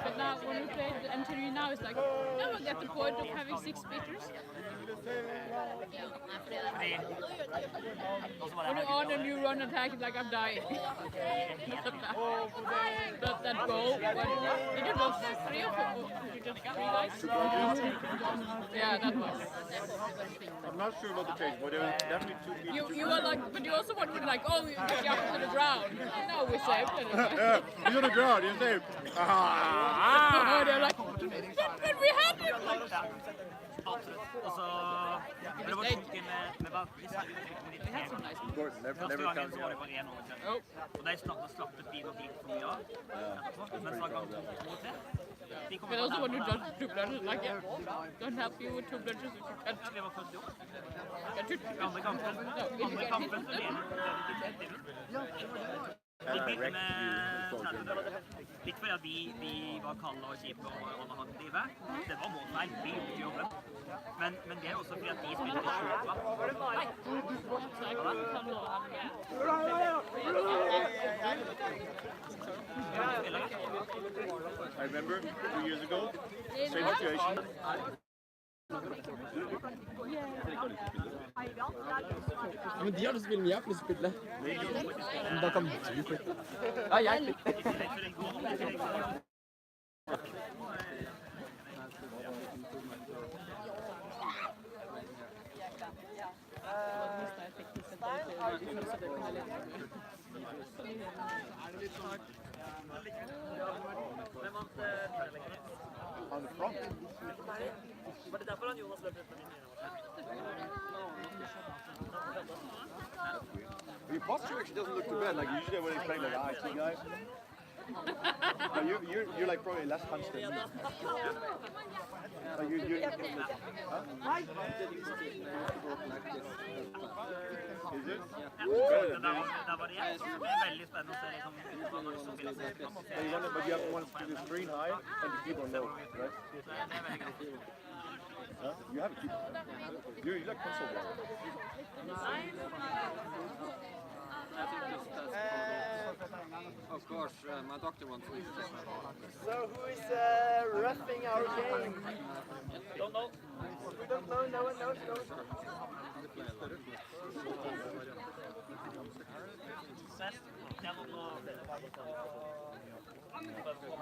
But now, when we play the NTNUI now, it's like, now I get the point of having 6 meters. When you're on and you run attack, it's like I'm dying. But that goal, did it was 3 or 4? Just 3 guys? Yeah, that was. I'm not sure about the change, but there were definitely 2 people. You were like, but you also wanted like, oh, you jump to the ground. No, we saved it. Yeah, he's on the ground, you're safe. Oh, they're like, but we had him. Absolutt. Og så Men det var sjukt med Valkyrie, så Of course, never første gangen counts så var det bare 1 overtreff. Og de slappet de nok litt for mye av. Men fra gang 2 og 3, de kommer But also when you nærmere. judge two bludgers, like, don't help you with two bludgers if you can't. Ja, det var første år. Can't you? Andre kampen så ble det litt med litt fordi at vi var kalde og kjipe og hadde drive. Det var målfeil, vi gjorde jobben. Men det er også fordi at de spilte sjukt I remember 2 years ago, same situation. Ja, men de har lyst til å spille med, jeg har lyst til å spille. Men da kan du flytte. Ja, jeg flytter. On the front. Var det derfor han Jonas løp ut med min? Your posture actually doesn't look too bad. Like usually when they play like IT guys, you're like probably less hunched than me. Like you're huh? Is it? Da var det jeg. Det er veldig spennende å se liksom når du så spiller. But you have to want to do the screen high and the keyboard low, right? Huh? You have a keyboard. You like console guy. Of course, my doctor wants me to check my heart. So who is roughing our game? Don't know. We don't know, no one knows.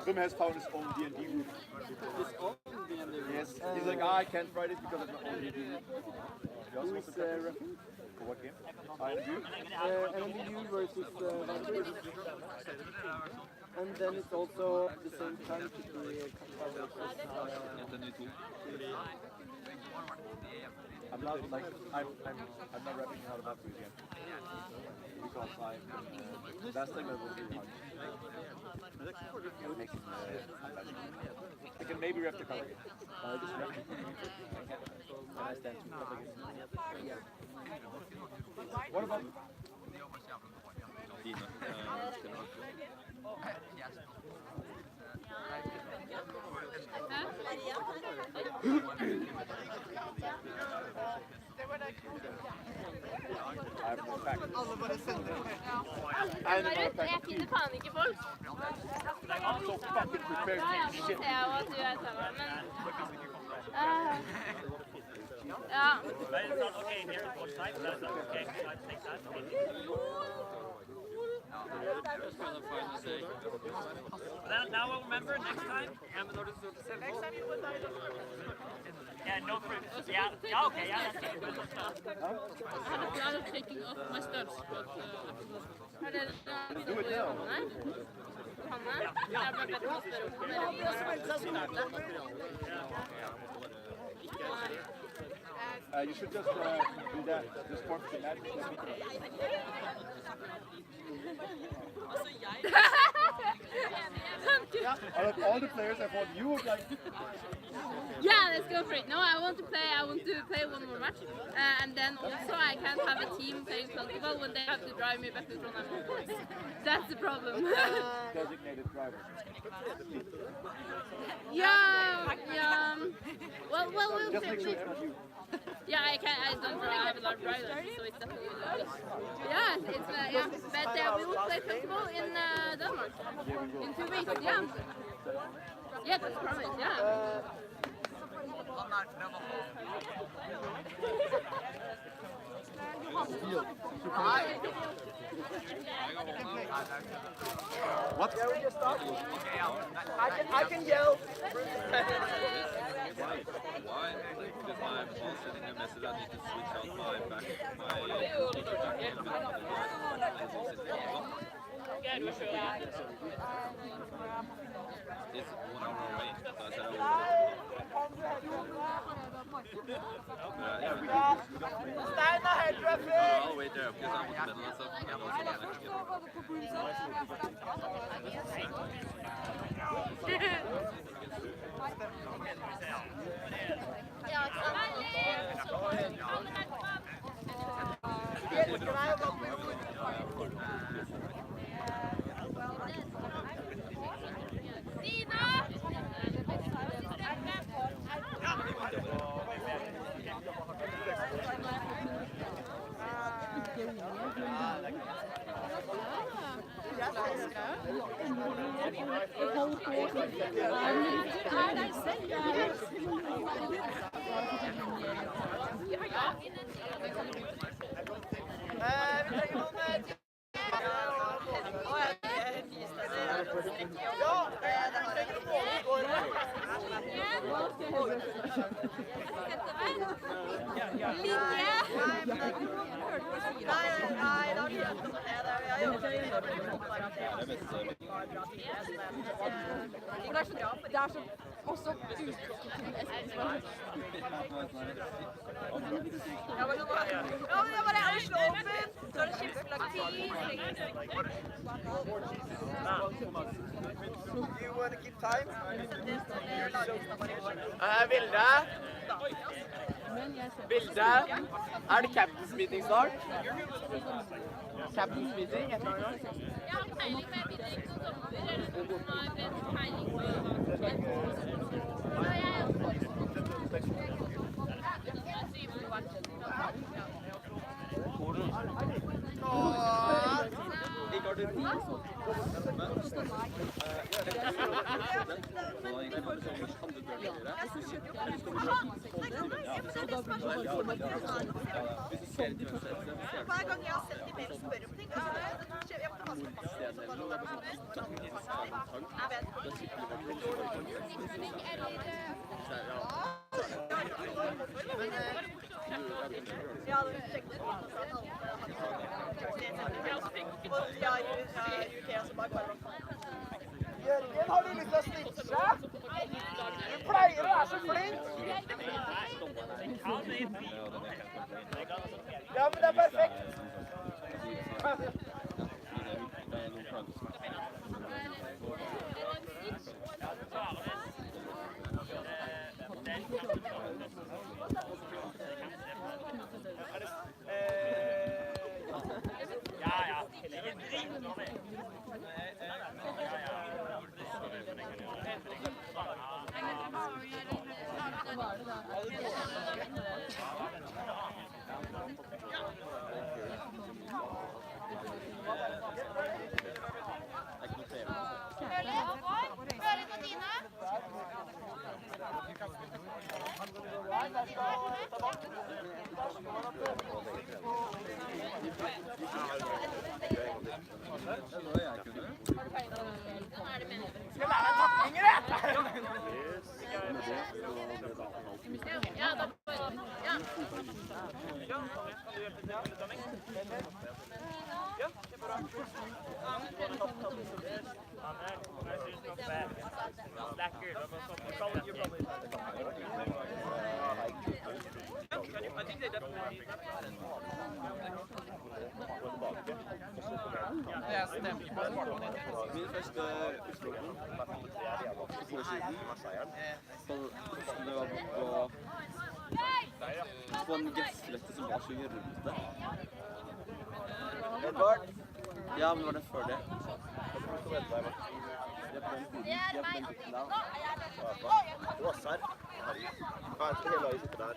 Grim has found his own D&D route. His own D&D? Yes. He's like, I can't write it because of my own D&D route. Who is roughing? For what game? INU? NTNUI versus Valkyrie. And then it's also at the same time to be Katta versus I'm not like I'm not rapping out about it again because last time I was really hard. I can maybe rap the color. Just rap. Can I stand to cover again? What about I have more facts. Jeg finner faen ikke folk. I'm so fucking prepared to shit. Jeg og at du er sammen, men... Ja. Now I'll remember next time. Next time you would yeah, no fruit. Yeah, okay, yeah, that's good. I had a plan of taking off my studs, but Do it now. You should just do that. Just form the magic. Out of all the players I thought you would like. Yeah, let's go for it. No, I want to play one more match. And then also I can't have a team playing basketball when they have to drive me back to Trondheim. That's the problem. Designated driver. Yeah. Well, we'll Just see. make sure it's not you. Yeah, I don't drive a lot of drivers, so it's definitely yeah, it's yeah. But we will play football in Denmark in 2 weeks. Yeah. Yeah, that's promise. Yeah. What? Yeah, we just start. I can yell. Why? Because I'm all sending a message. I need to switch out my back. It's 1 hour away. So I said I will. I'll wait there because I'm in the middle of something and also You want to keep time? Vilde, det captain's meeting snart? Captain's meeting? Jeg har peiling, men jeg vil ikke som dommer eller noen som har peiling på Hver gang jeg har sett de mer spørre om ting, jeg Jørgen, har du lyst til å snitche? Du pleier å være så flink! Ja, men det er perfekt! Min første Oslo-orden for siden, så det var på en gresslette som var så gjørmete. Edvard? Ja, men var det før det? Du var serr. Jeg skal hele dagen sitte der.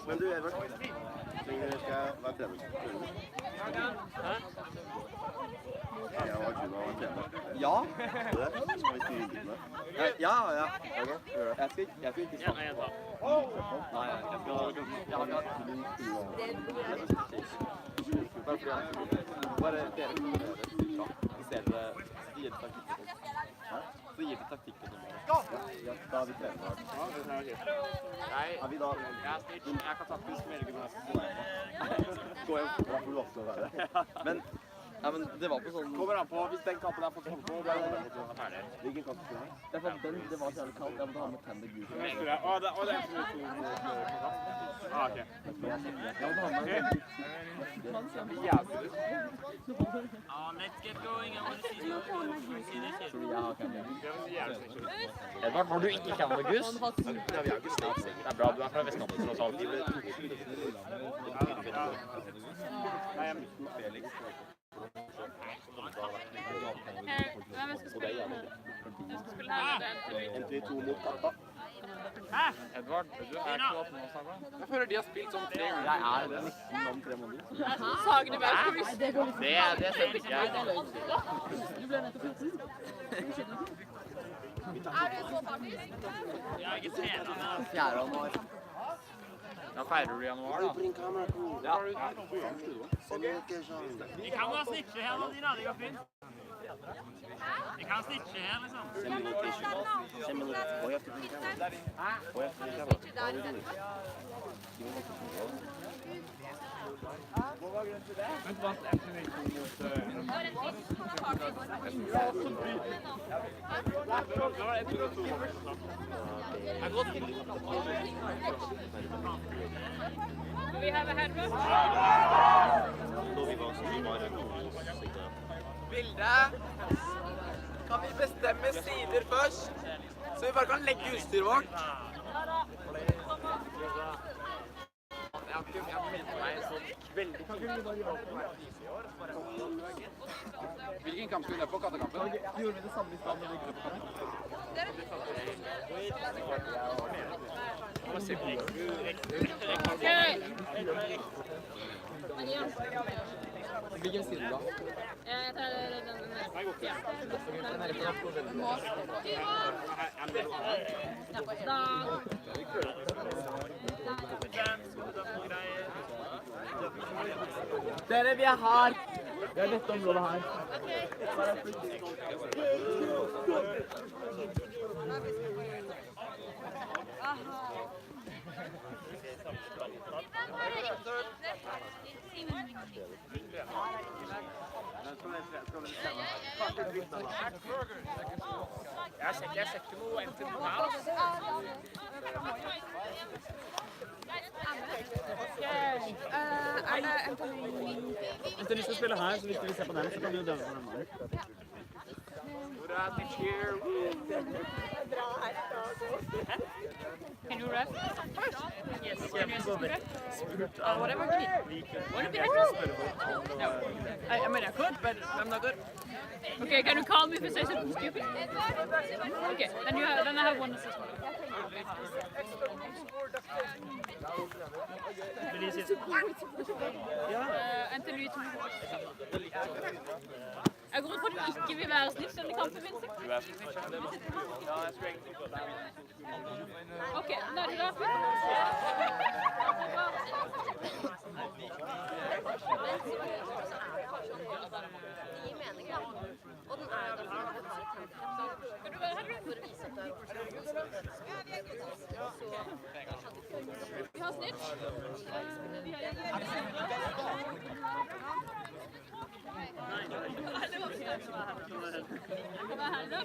Men du, Edvard, trenger du skal være trener? Jeg var Juno og trener. Ja. Det? Skal vi styre guttene? Ja. Ok, gjør det. Jeg skal ikke snakke. Nei, jeg skal... Bare dere som gjør det. I stedet så gir det taktikken. Så gir det taktikken. Ja, da har vi trener. Nei, jeg kan faktisk velge meg. Gå hjem. Da får du også være det. Men Ja, men det var på sånn... Kommer an på, hvis den kampen får komme på, da er det ferdig. Hvilken kamp skulle jeg? Det er for at det var så jævlig kaldt, jeg måtte ha med tender gult. Det er ok. Let's get going. I want to see this shit. Edvard, var du ikke Canada-gus? Det er bra, du er fra Vestlandet, tross alt. Nei, jeg mistet Felix. Hvem skal spille her? Jeg skal spille her. NTNUI mot Katta. Edvard, du er ikke opp nå, Saga? Jeg føler de har spilt sånn 3 ganger. Jeg er 19 om 3 måneder. Sagene Velkurs. Det stemmer ikke. Er det så faktisk? Jeg er ikke trener. 4. januar. Da feirer du i januar, da. Ja. Vi kan bare snitche her når de lader går fint. Vi kan snitche her, liksom. Vent, hva er NTNUI mot... Do we have a headrest? Bilde. Kan vi bestemme sider først, så vi bare kan legge utstyret vårt? Jeg har meldt meg sånn veldig Hvilken kamp skulle du på, Kattakampen? Gjorde vi det samme i stedet når vi gikk på kampen? Hvilken side da? Jeg tar den. Dere, vi er her. Vi er dette området her. Jeg ser ikke noe NTNUI her. Er det NTNUI? NTNUI skal spille her, så hvis du vil se på den, så kan du døve på den her. Can you ref? Yes, can you assist me? Whatever. Want to be headrest? No. I mean, I could, but I'm not good. Okay, can you call me if I say something stupid? Okay, then I have one assist. NTNUI 2. Jeg går ut på at den ikke vil være snitch denne kampen min. Du er snitch, det var. Ja, jeg skulle egentlig på deg. Ok, da er det da. Kan du være her? Vi har snitch. Hva er det?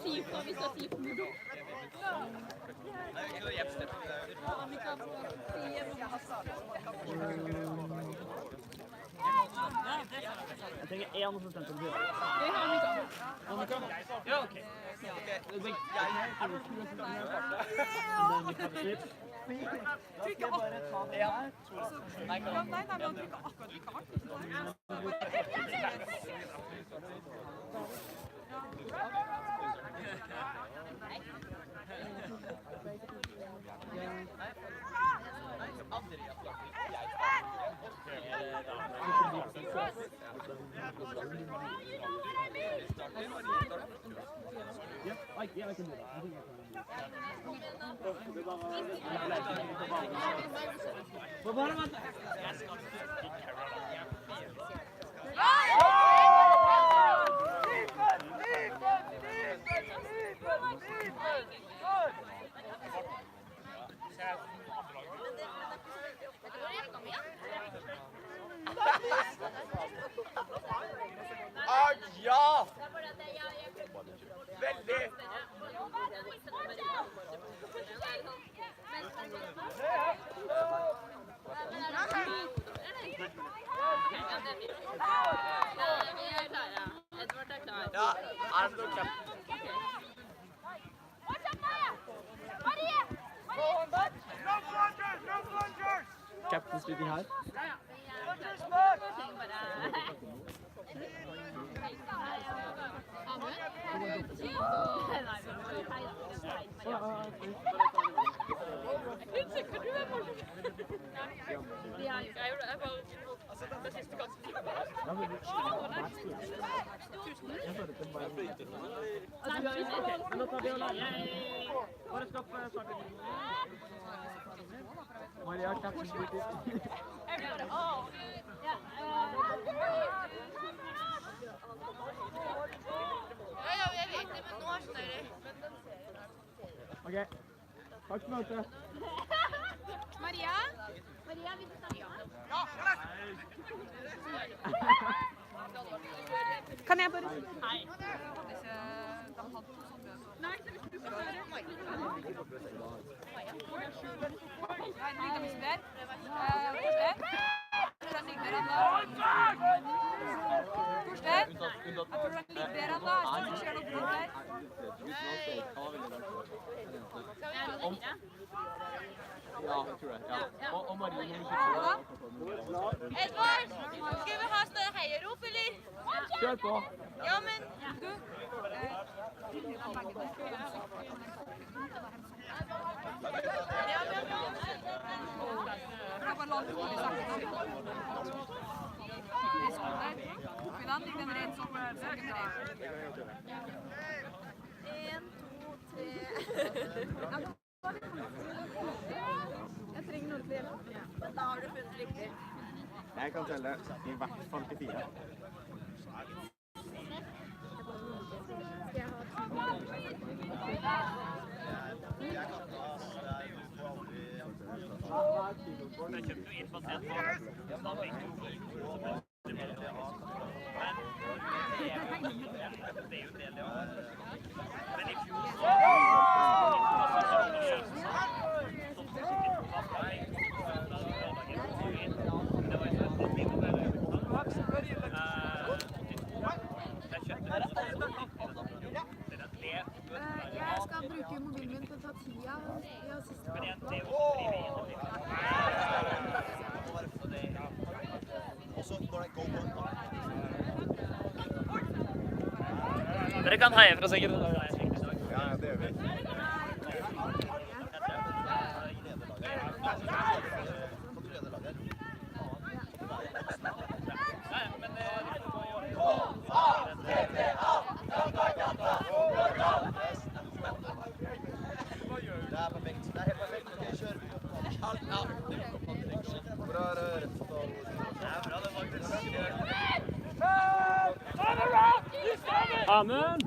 Tifra, vi skal tifra. Jeg trenger en assistent til å gjøre. Det har Annika. Annika? Ja, ok. Trykke bare ta det her. Nei, men trykke akkurat i kart. Yeah, I can do that. I think I can. Captain speaking her. Maria, Captain speaking. Okay. Takk for møtet. Maria? Maria, vil du snakke? Kan jeg bare... Hei. Nei, hvis du kan høre. Ja, jeg tror det. Ja. Og Marie, Edvard, skal vi ha sånn heiarop, eller? kjør på. Ja, men du... Jeg trenger noe til hjelp. Men da har du funnet riktig. Jeg kan telle i hvert fall til 4. Jeg skal bruke mobilen min til å ta tida i assistent. Dere kan heie fra Sagene. Ja, det gjør vi. Det er perfekt. Det er helt perfekt. Ok, kjør. Alt, ja. Bra resultat. Det er bra, det faktisk. Amen!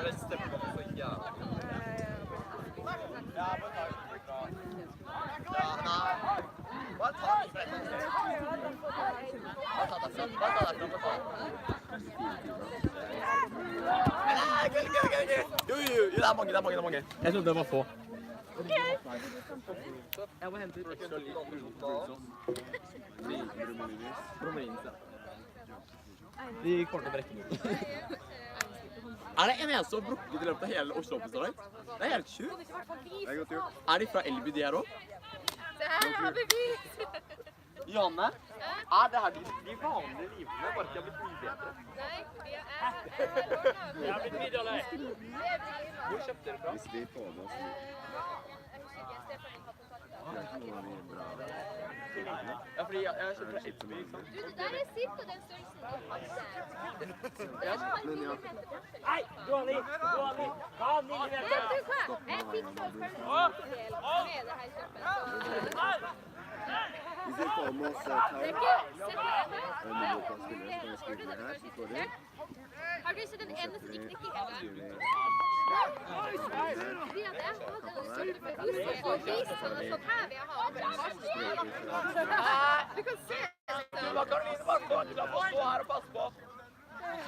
Det stemmer så jævlig. Ja, bare ta det. Ja, nei. Bare ta det. Bare ta det fram. Jo, det er mange. Jeg trodde det var få. Jeg må hente ut ekstra liv. De kommer til å brekke noe. Er det en eneste som har brukket i løpet av hele Oslo Opens dag? Det er helt sjukt. Det er godt gjort. Er de fra Elby, de her også? Se her, jeg har bevis! Johanne, er det her de vanlige livene, bare at de har blitt mye bedre? Nei, de er Jeg har blitt mye dårlig. Hvor kjøpte dere fra? Hvis vi får med oss det er ikke noe av de bra. Ja, fordi jeg kjøpte fra Elby, ikke sant? Du, det der er cirka den størrelsen. Men ja. Nei, dårlig! Dårlig! Vet du hva? Jeg fikk så følelsen med det her kjøpet. Hvis vi får med oss Det er ikke sett på ene. Har du sett den ene som ikke knikker hele? Fordi at jeg hadde kjøpt for Oslo og vist sånn og sånn her vil jeg ha. Du kan se. Hva kan du bare få til å få stå her og passe på? Nei.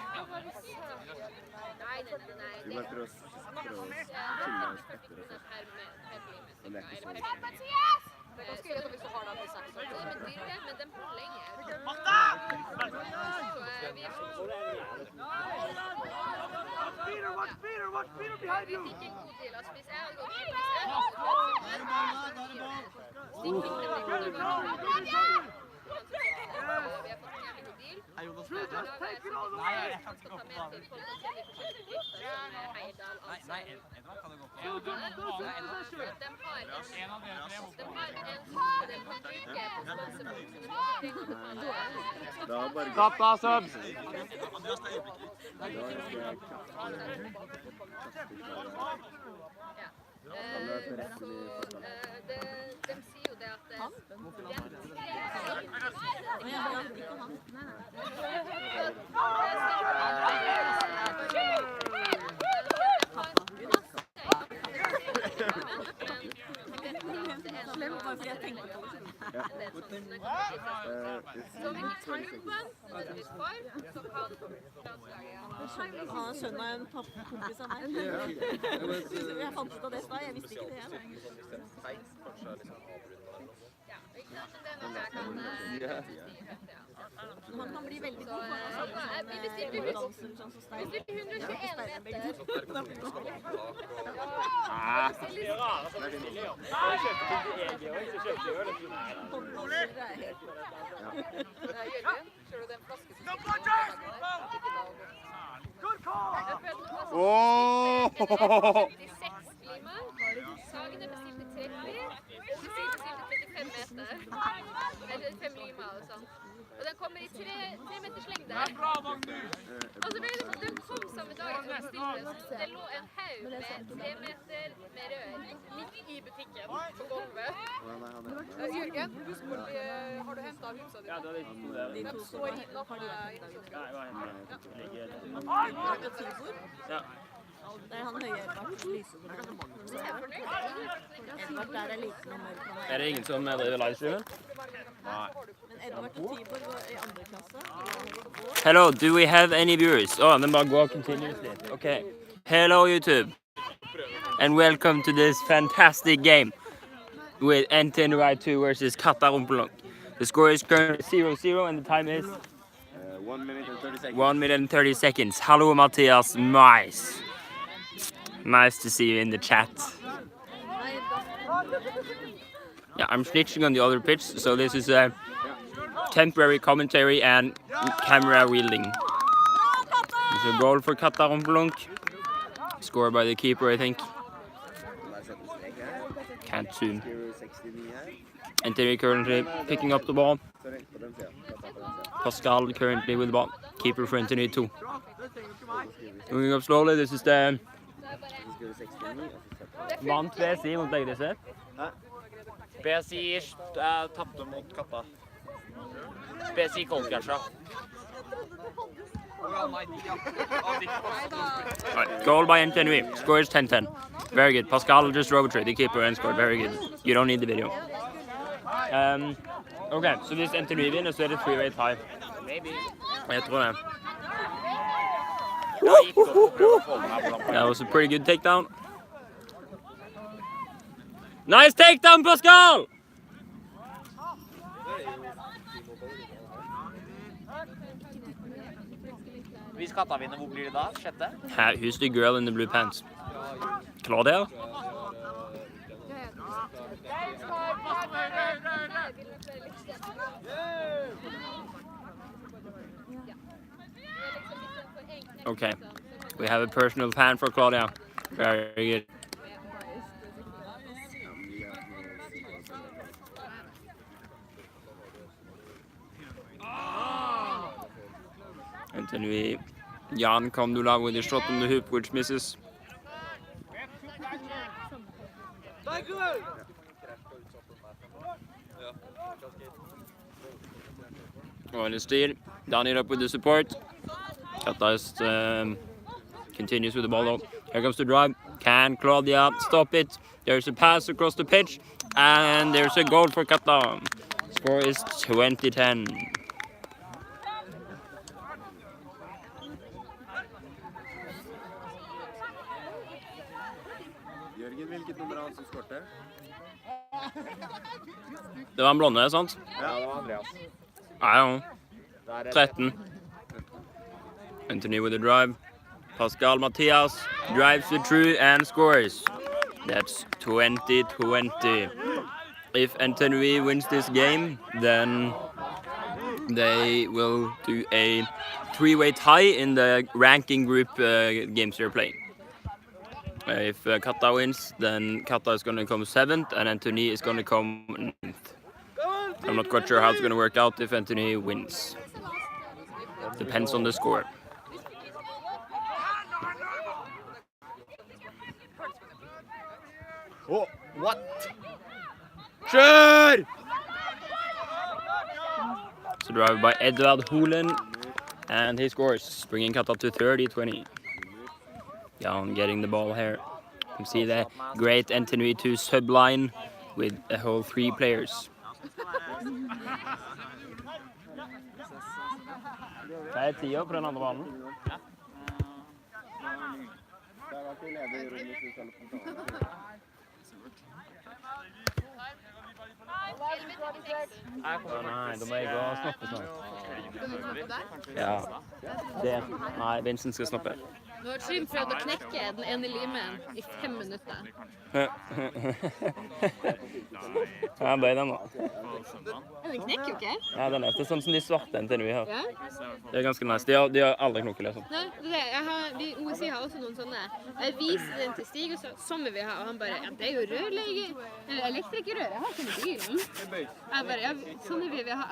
Vi bare prøver å chille oss etter det. Men det er ikke så Mathias! Det er ganske greit om vi så har den på 6. Det er med dyre, men den blir lenger. Så vi er Katta subs. De sier jo det at Han sønnen av en kompis av meg. Jeg fant ut av det stad, jeg visste ikke det. Han kan bli veldig god for Vi bestilte 121 meter. Sagene bestilte 30, bestilte 35 meter. Eller 5 limer og sånn. Og den kommer i 3 meters lengde. Og så ble det sånn, den kom samme dag som den bestilte. Så det lå en haug med 3 meter med rør midt i butikken på gulvet. Jørgen, husk hvor har du hentet av huset ditt? Ja, det er De to står innenfor Ja. Det er han høye Edvard, lysebrød. Edvard der er liten og mørk. Er det ingen som driver livestreamen? Nei. Men Edvard og Tibor går i andre klasse. Hello, do we have any viewers? Oh, then go continuously. Okay. Hello, YouTube. And welcome to this fantastic game with NTNUI 2 versus Katta Rumpeldunk. The score is currently 0-0 and the time is 1 minute and 30 seconds. 1 minute and 30 seconds. Hello, Matthias. Nice. Nice to see you in the chat. Yeah, I'm snitching on the other pitch, so this is a temporary commentary and camera wielding. It's a goal for Katta Rumpeldunk. Scored by the keeper, I think. Can't zoom. NTNUI currently picking up the ball. Pascal currently with the ball. Keeper for NTNUI 2. Moving up slowly, this is the... Vant BSI mot begge disse. BSI tappte mot Katta. BSI coldcatcha. Right, goal by NTNUI. Score is 10-10. Very good. Pascal just drove through the keeper and scored. Very good. You don't need the video. Okay, så hvis NTNUI vinner, så er det 3-way tie. Maybe. Jeg tror det. That was a pretty good takedown. Nice takedown, Pascal! Hvis Katta vinner, hvor blir det da? Sjette? Who's the girl in the blue pants? Claudia? Okay, we have a personal fan for Claudia. Very good. NTNUI Jan Kandula with a shot on the hoop which misses. Oh, and a steal. Down it up with the support. Katta is, continues with the ball though. Here comes the drive. Can Claudia stop it? There's a pass across the pitch. And there's a goal for Katta. Score is 20-10. Jørgen, hvilket nummer han som skårte? Det var en blonde, sant? Ja, det var Andreas. I don't know. 13. NTNUI with a drive. Pascal Mathias drives it through and scores. That's 20-20. If NTNUI wins this game, then they will do a 3-way tie in the ranking group games they're playing. If Katta wins, then Katta is going to come 7th and NTNUI is going to come 9th. I'm not quite sure how it's going to work out if NTNUI wins. Depends on the score. Oh, what? Kjør! So drive by Edvard Holen, and he scores, bringing Katta to 30-20. Jan getting the ball here. You can see the great NTNUI 2 subline with a whole 3 players. Hva er tida på den andre banen? Nei, da må jeg gå og stoppe snart. Ja. Nei, Vincent skal stoppe. Nå har Trym prøvd å knekke den ene limen i 5 minutter. Ja, bøy den da. Den knekker jo ikke. Ja, den er sånn som de svarte NTNUI har. Ja. Det er ganske nice. De har aldri knokket liksom. Nei, det er det. OC har også noen sånne. Jeg viser den til Stig, og sånn vil vi ha. Og han bare, ja, det er jo rørlegger. Eller elektrikerrør. Jeg har ikke noe bilen. Jeg bare, ja, sånn vil vi ha.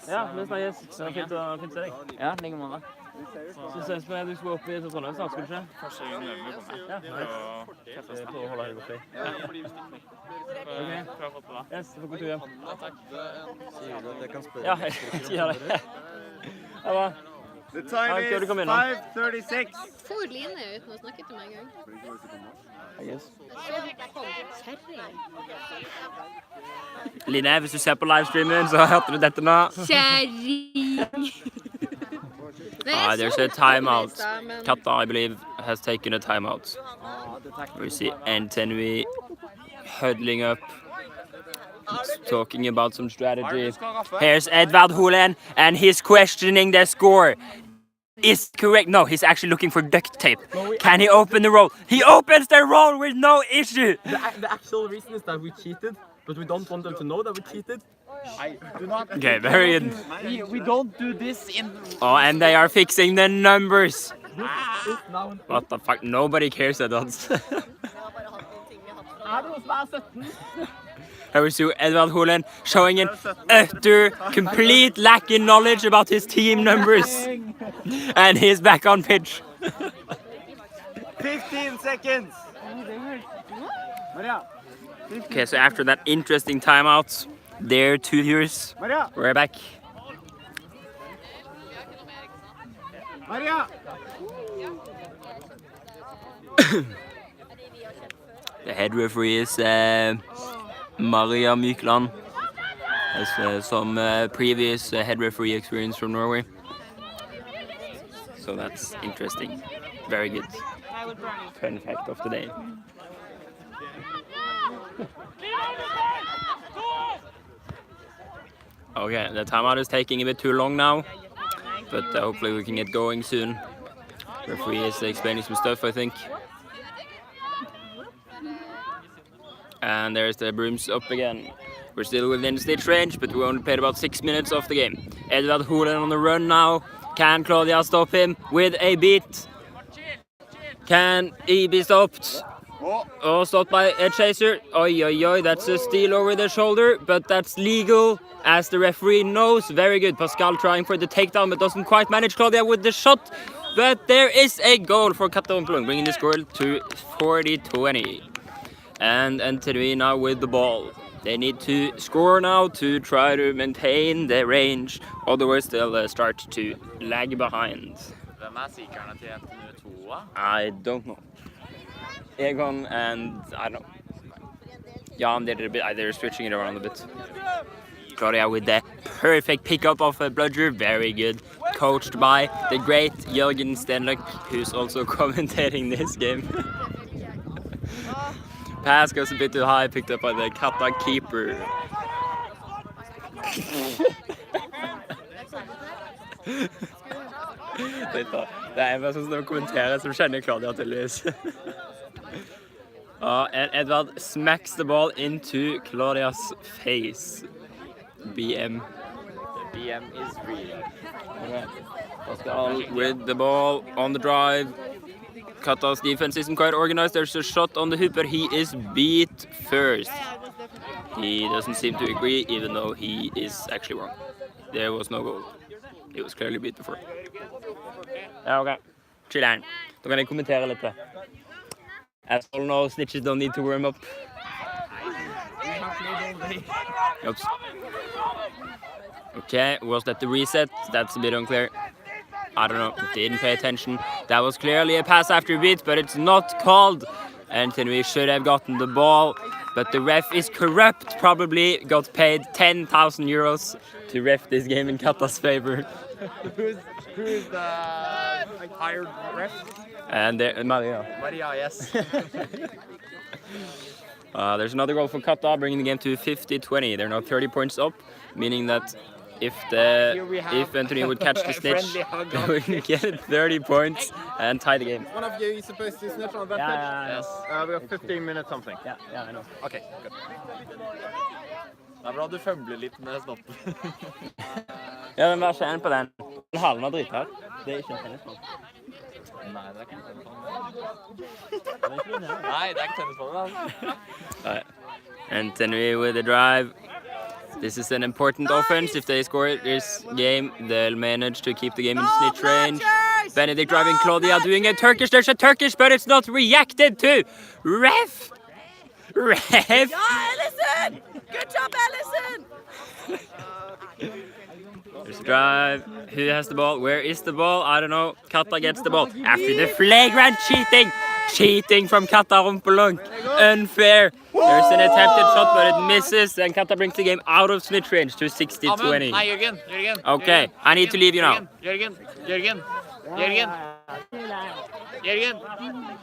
Ja, men snakkes. Det er fint å se deg. Ja, like måte. Så ses vi, du skal opp i Trondheim snart, skal du ikke? Første gang vi kommer. Ja, nice. Jeg prøver å holde høyre oppe. Ja, fordi vi stikker meg. Ok. Prøv å få på da. Yes, det får gå tur hjem. Ja, takk. Sier du at jeg kan spørre? Ja, jeg sier det. Ja, bra. The time is 5:36. For Line uten å snakke til meg en gang. I guess. Kjerring. Line, hvis du ser på livestreamen, så hørte du dette nå. Kjerring! There's a timeout. Katta, I believe, has taken a timeout. We see NTNUI huddling up, talking about some strategy. Here's Edvard Holen, and he's questioning the score. Is correct? No, he's actually looking for duct tape. Can he open the roll? He opens the roll with no issue! The actual reason is that we cheated, but we don't want them to know that we cheated. Okay, very good. We don't do this in... Oh, and they are fixing the numbers. What the fuck? Nobody cares about that. Here we see Edvard Holen showing an utter, complete lack in knowledge about his team numbers. And he's back on pitch. 15 seconds. Maria. Okay, so after that interesting timeout, there 2 years, we're back. Maria. The head referee is Maria Mykland. Has some previous head referee experience from Norway. So that's interesting. Very good. Fun fact of the day. Okay, the timeout is taking a bit too long now, but hopefully we can get going soon. Referee is explaining some stuff, I think. And there's the brooms up again. We're still within stage range, but we only played about 6 minutes of the game. Edvard Holen on the run now. Can Claudia stop him with a beat? Can he be stopped? Oh, stopped by a chaser. Oi, oi, oi, that's a steal over the shoulder, but that's legal, as the referee knows. Very good. Pascal trying for the takedown, but doesn't quite manage Claudia with the shot. But there is a goal for Katta, bringing the score to 40-20. And NTNUI now with the ball. They need to score now to try to maintain their range, otherwise they'll start to lag behind. Hvem sikerne til NTNUI 2? I don't know. Egon and I don't know. Yeah, they're switching it around a bit. Claudia with the perfect pickup of a bludger, very good. Coached by the great Jørgen Stenløk, who's also commentating this game. Pass goes a bit too high, picked up by the Katta keeper. Det en som skal kommentere som kjenner Claudia tydeligvis. And Edward smacks the ball into Claudia's face. BM. The BM is real. Okay. Pascal with the ball on the drive. Katta's defense isn't quite organized. There's a shot on the hoop, but he is beat first. He doesn't seem to agree, even though he is actually wrong. There was no goal. He was clearly beat before. Ja, ok. Chiller'n. Da kan jeg kommentere litt det. As all know, snitches don't need to warm up. Oops. Okay, was that the reset? That's a bit unclear. I don't know, didn't pay attention. That was clearly a pass after beat, but it's not called. NTNUI should have gotten the ball, but the ref is corrupt, probably got paid 10,000 euros to ref this game in Katta's favor. Who's the hired ref? And Maria. Maria, yes. There's another goal for Katta, bringing the game to 50-20. They're now 30 points up, meaning that if NTNUI would catch the snitch, they would get 30 points and tie the game. One of you is supposed to snitch on that pitch? Yes. We have 15 minutes something. Yeah, I know. Okay, good. Det bra du fømler litt med snoppen. Ja, men hva skjer på den? Halen var drithard. Det ikke en tennisball. Nei, det ikke en tennisball. Nei, det ikke tennisball. NTNUI with the drive. This is an important offense. If they score this game, they'll manage to keep the game in snitch range. Benedict driving, Claudia doing a Turkish. There's a Turkish, but it's not reacted to. Ref! Ja, Ellison! Good job, Ellison! There's a drive. Who has the ball? Where is the ball? I don't know. Katta gets the ball. After the flagrant cheating. Cheating from Katta Rumpeldunk. Unfair. There's an attempted shot, but it misses. And Katta brings the game out of snitch range to 60-20. Nei, Jørgen. Okay, I need to leave you now. Jørgen.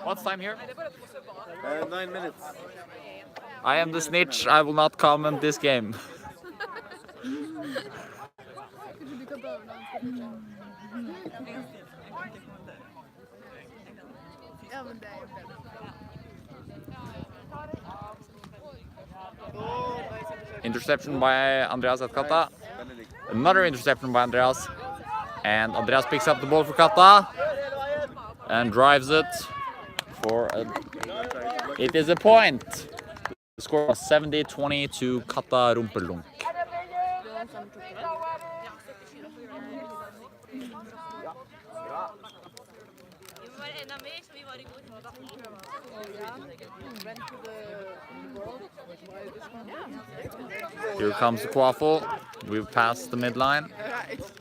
What's time here? 9 minutes. I am the snitch. I will not comment this game. Interception by Andreas at Katta. Another interception by Andreas. And Andreas picks up the ball for Katta. And drives it for a... It is a point. The score was 70-20 to Katta Rumpeldunk. Here comes the quaffle. We've passed the midline.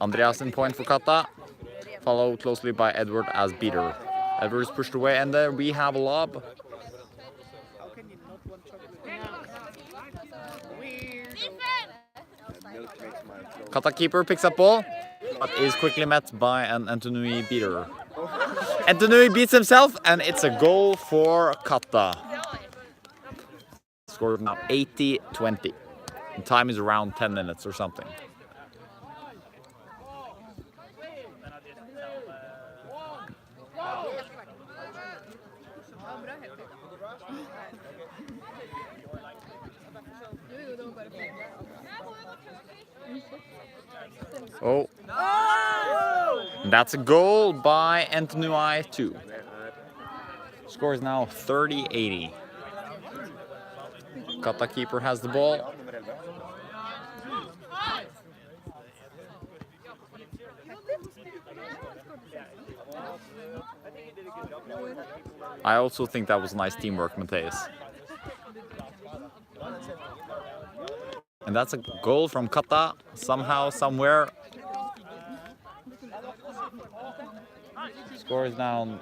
Andreas in point for Katta, followed closely by Edward as beater. Edward is pushed away, and there we have a lob. Katta keeper picks up ball, but is quickly met by an NTNUI beater. NTNUI beats himself, and it's a goal for Katta. Score now 80-20. And time is around 10 minutes or something. Oh. That's a goal by NTNUI 2. Score is now 30-80. Katta keeper has the ball. I also think that was nice teamwork, Mateus. And that's a goal from Katta, somehow, somewhere. Score is now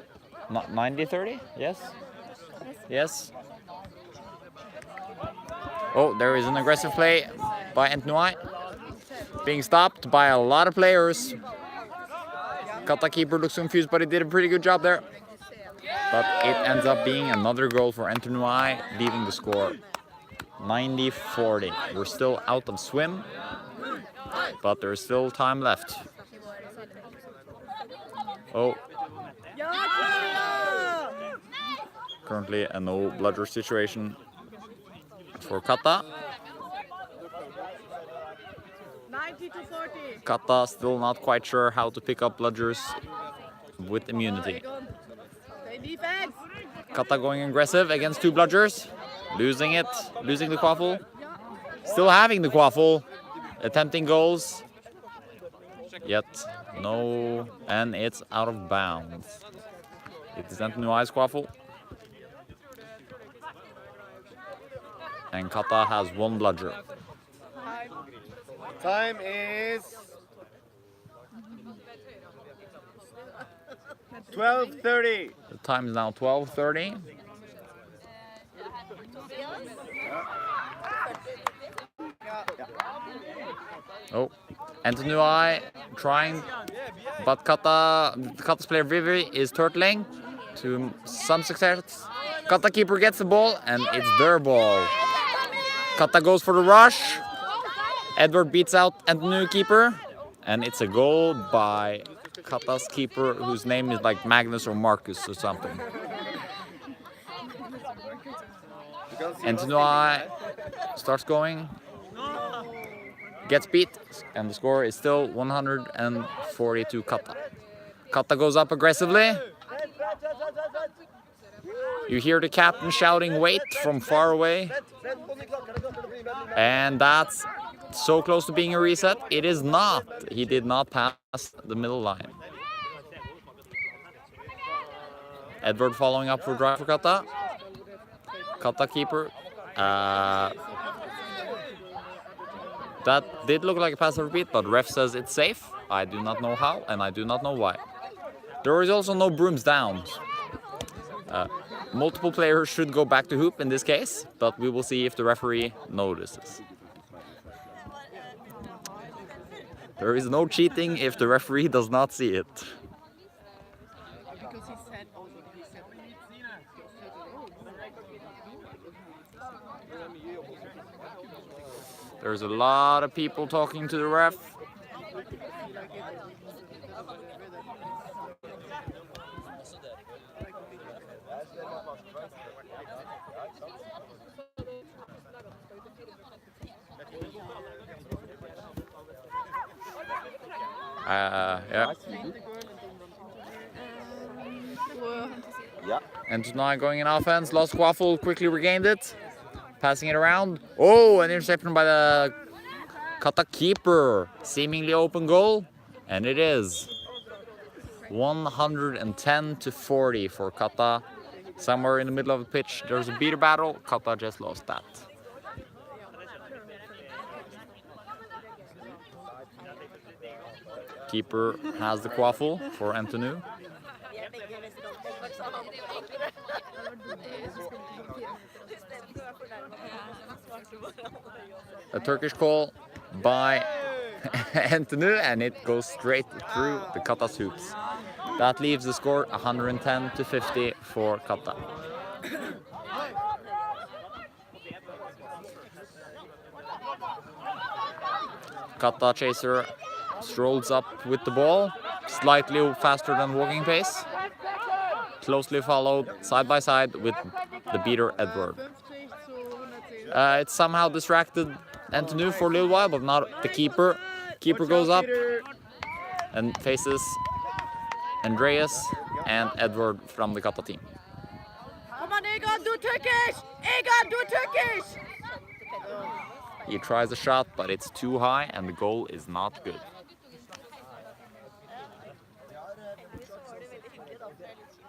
90-30, yes? Yes. Oh, there is an aggressive play by NTNUI. Being stopped by a lot of players. Katta keeper looks confused, but he did a pretty good job there. But it ends up being another goal for NTNUI, leaving the score 90-40. We're still out of swim, but there's still time left. Oh. Currently a no bludger situation for Katta. 90 to 40. Katta still not quite sure how to pick up bludgers with immunity. Katta going aggressive against 2 bludgers. Losing it, losing the quaffle. Still having the quaffle. Attempting goals. Yet no, and it's out of bounds. It is NTNUI's quaffle. And Katta has 1 bludger. Time is 12:30. The time is now 12:30. Oh, NTNUI trying, but Katta's player Vivi is turtling to some success. Katta keeper gets the ball, and it's their ball. Katta goes for the rush. Edward beats out NTNUI keeper, and it's a goal by Katta's keeper, whose name is like Magnus or Marcus or something. NTNUI starts going, gets beat, and the score is still 140 to Katta. Katta goes up aggressively. You hear the captain shouting "wait" from far away. And that's so close to being a reset. It is not. He did not pass the middle line. Edward following up for drive for Katta. Katta keeper. That did look like a pass repeat, but ref says it's safe. I do not know how, and I do not know why. There is also no brooms down. Multiple players should go back to hoop in this case, but we will see if the referee notices. There is no cheating if the referee does not see it. There's a lot of people talking to the ref. Yeah. And now going in offense, lost quaffle, quickly regained it. Passing it around. Oh, an interception by the Katta keeper. Seemingly open goal. And it is 110 to 40 for Katta. Somewhere in the middle of the pitch, there's a beater battle. Katta just lost that. Keeper has the quaffle for NTNUI. A Turkish call by NTNUI, and it goes straight through the Katta's hoops. That leaves the score 110 to 50 for Katta. Katta chaser strolls up with the ball, slightly faster than walking pace. Closely followed side by side with the beater Edward. It's somehow distracted NTNUI for a little while, but not the keeper. Keeper goes up and faces Andreas and Edward from the Katta team. Come on, Egon, do Turkish! Egon, do Turkish! He tries a shot, but it's too high and the goal is not good.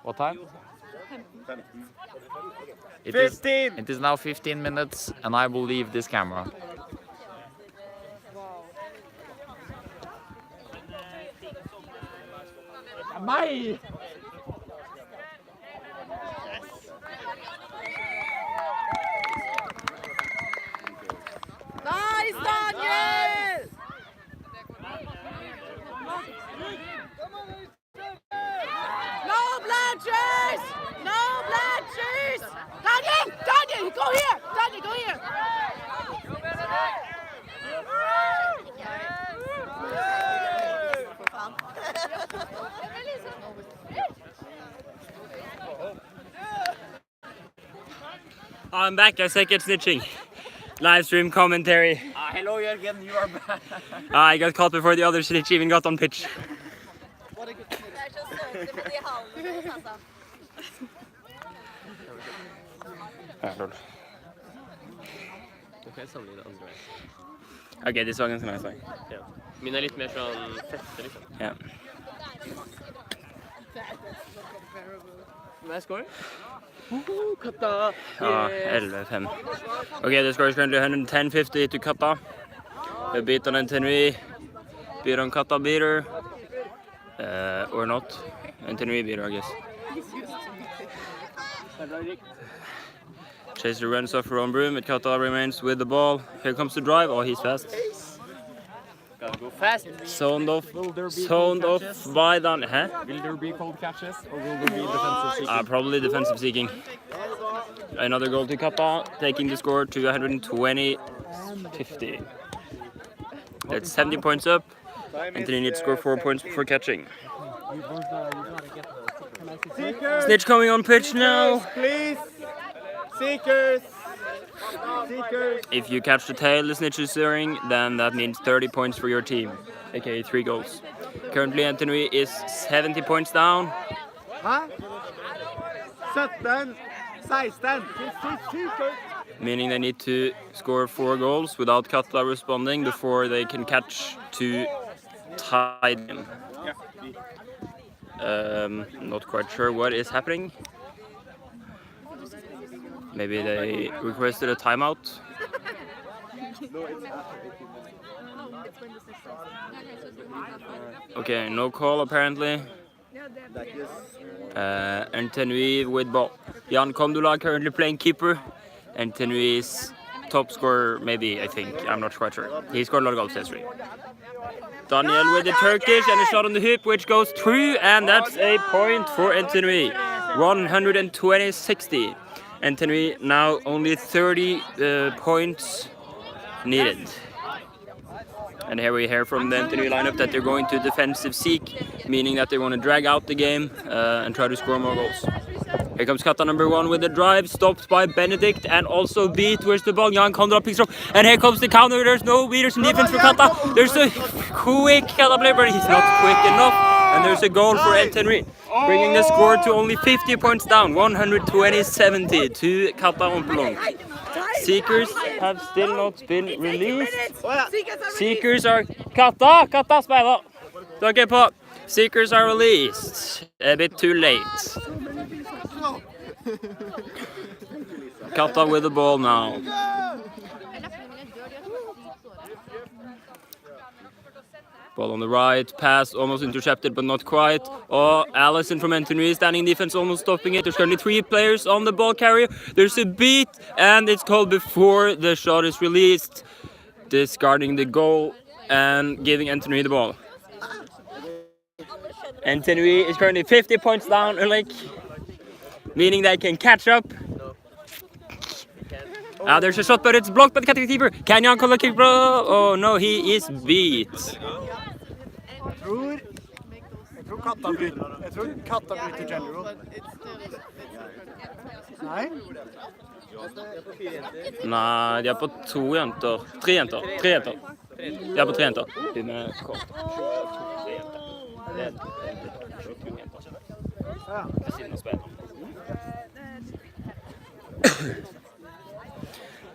What time? 15. It is now 15 minutes and I will leave this camera. Mai! Nice, Daniel! No blanchers! No blanchers! Daniel! Daniel, go here! Daniel, go here! I'm back. I second snitching. Live stream commentary. Hello, Jørgen. You are back. I got caught before the other snitch even got on pitch. Okay, this one is nice. Ja. Min litt mer sånn fette, liksom. Ja. Hva score? Katta! Ja, 11-5. Okay, the score is currently 110-50 to Katta. They beat on NTNUI. Beat on Katta beater. Or not. NTNUI beater, I guess. Chaser runs off her own broom, but Katta remains with the ball. Here comes the drive. Oh, he's fast. Gotta go fast. Zoned off by Dan. Huh? Will there be cold catches or will there be defensive seeking? Probably defensive seeking. Another goal to Katta, taking the score to 120-50. That's 70 points up. Anthony needs to score 4 points before catching. Snitch coming on pitch now. Please! Seekers! If you catch the tail the snitch is steering, then that means 30 points for your team, aka 3 goals. Currently NTNUI is 70 points down. Hæ? 17, 16, Meaning they need to score 4 goals without Katta responding before they can catch to tie them. Not quite sure what is happening. Maybe they requested a timeout. Okay, no call apparently. NTNUI with ball. Jan Kondula currently playing keeper. NTNUI's top scorer, maybe, I think. I'm not quite sure. He scored a lot of goals yesterday. Daniel with the Turkish and a shot on the hip, which goes through, and that's a point for NTNUI. 120-60. NTNUI now only 30 points needed. And here we hear from the NTNUI lineup that they're going to defensive seek, meaning that they want to drag out the game and try to score more goals. Here comes Katta number 1 with the drive, stopped by Benedict and also beat. Where's the ball? Jan Kondra picks up, and here comes the counter. There's no beaters in defense for Katta. There's a quick Katta player, but he's not quick enough. And there's a goal for NTNUI, bringing the score to only 50 points down, 120-70 to Katta Rumpeldunk. Seekers have still not been released. Seekers are... Katta spiller! Dere på. Seekers are released. A bit too late. Katta with the ball now. Ball on the right, pass almost intercepted but not quite. Oh, Allison from NTNUI standing in defense, almost stopping it. There's currently 3 players on the ball carrier. There's a beat and it's called before the shot is released, discarding the goal and giving NTNUI the ball. NTNUI is currently 50 points down, meaning they can catch up. There's a shot, but it's blocked by the Katta keeper. Can Jan call the keeper? Oh no, he is beat. Jeg tror Katta bryter general. Nei? Nei, de er på 2 jenter. 3 jenter. De er på 3 jenter. De med kort.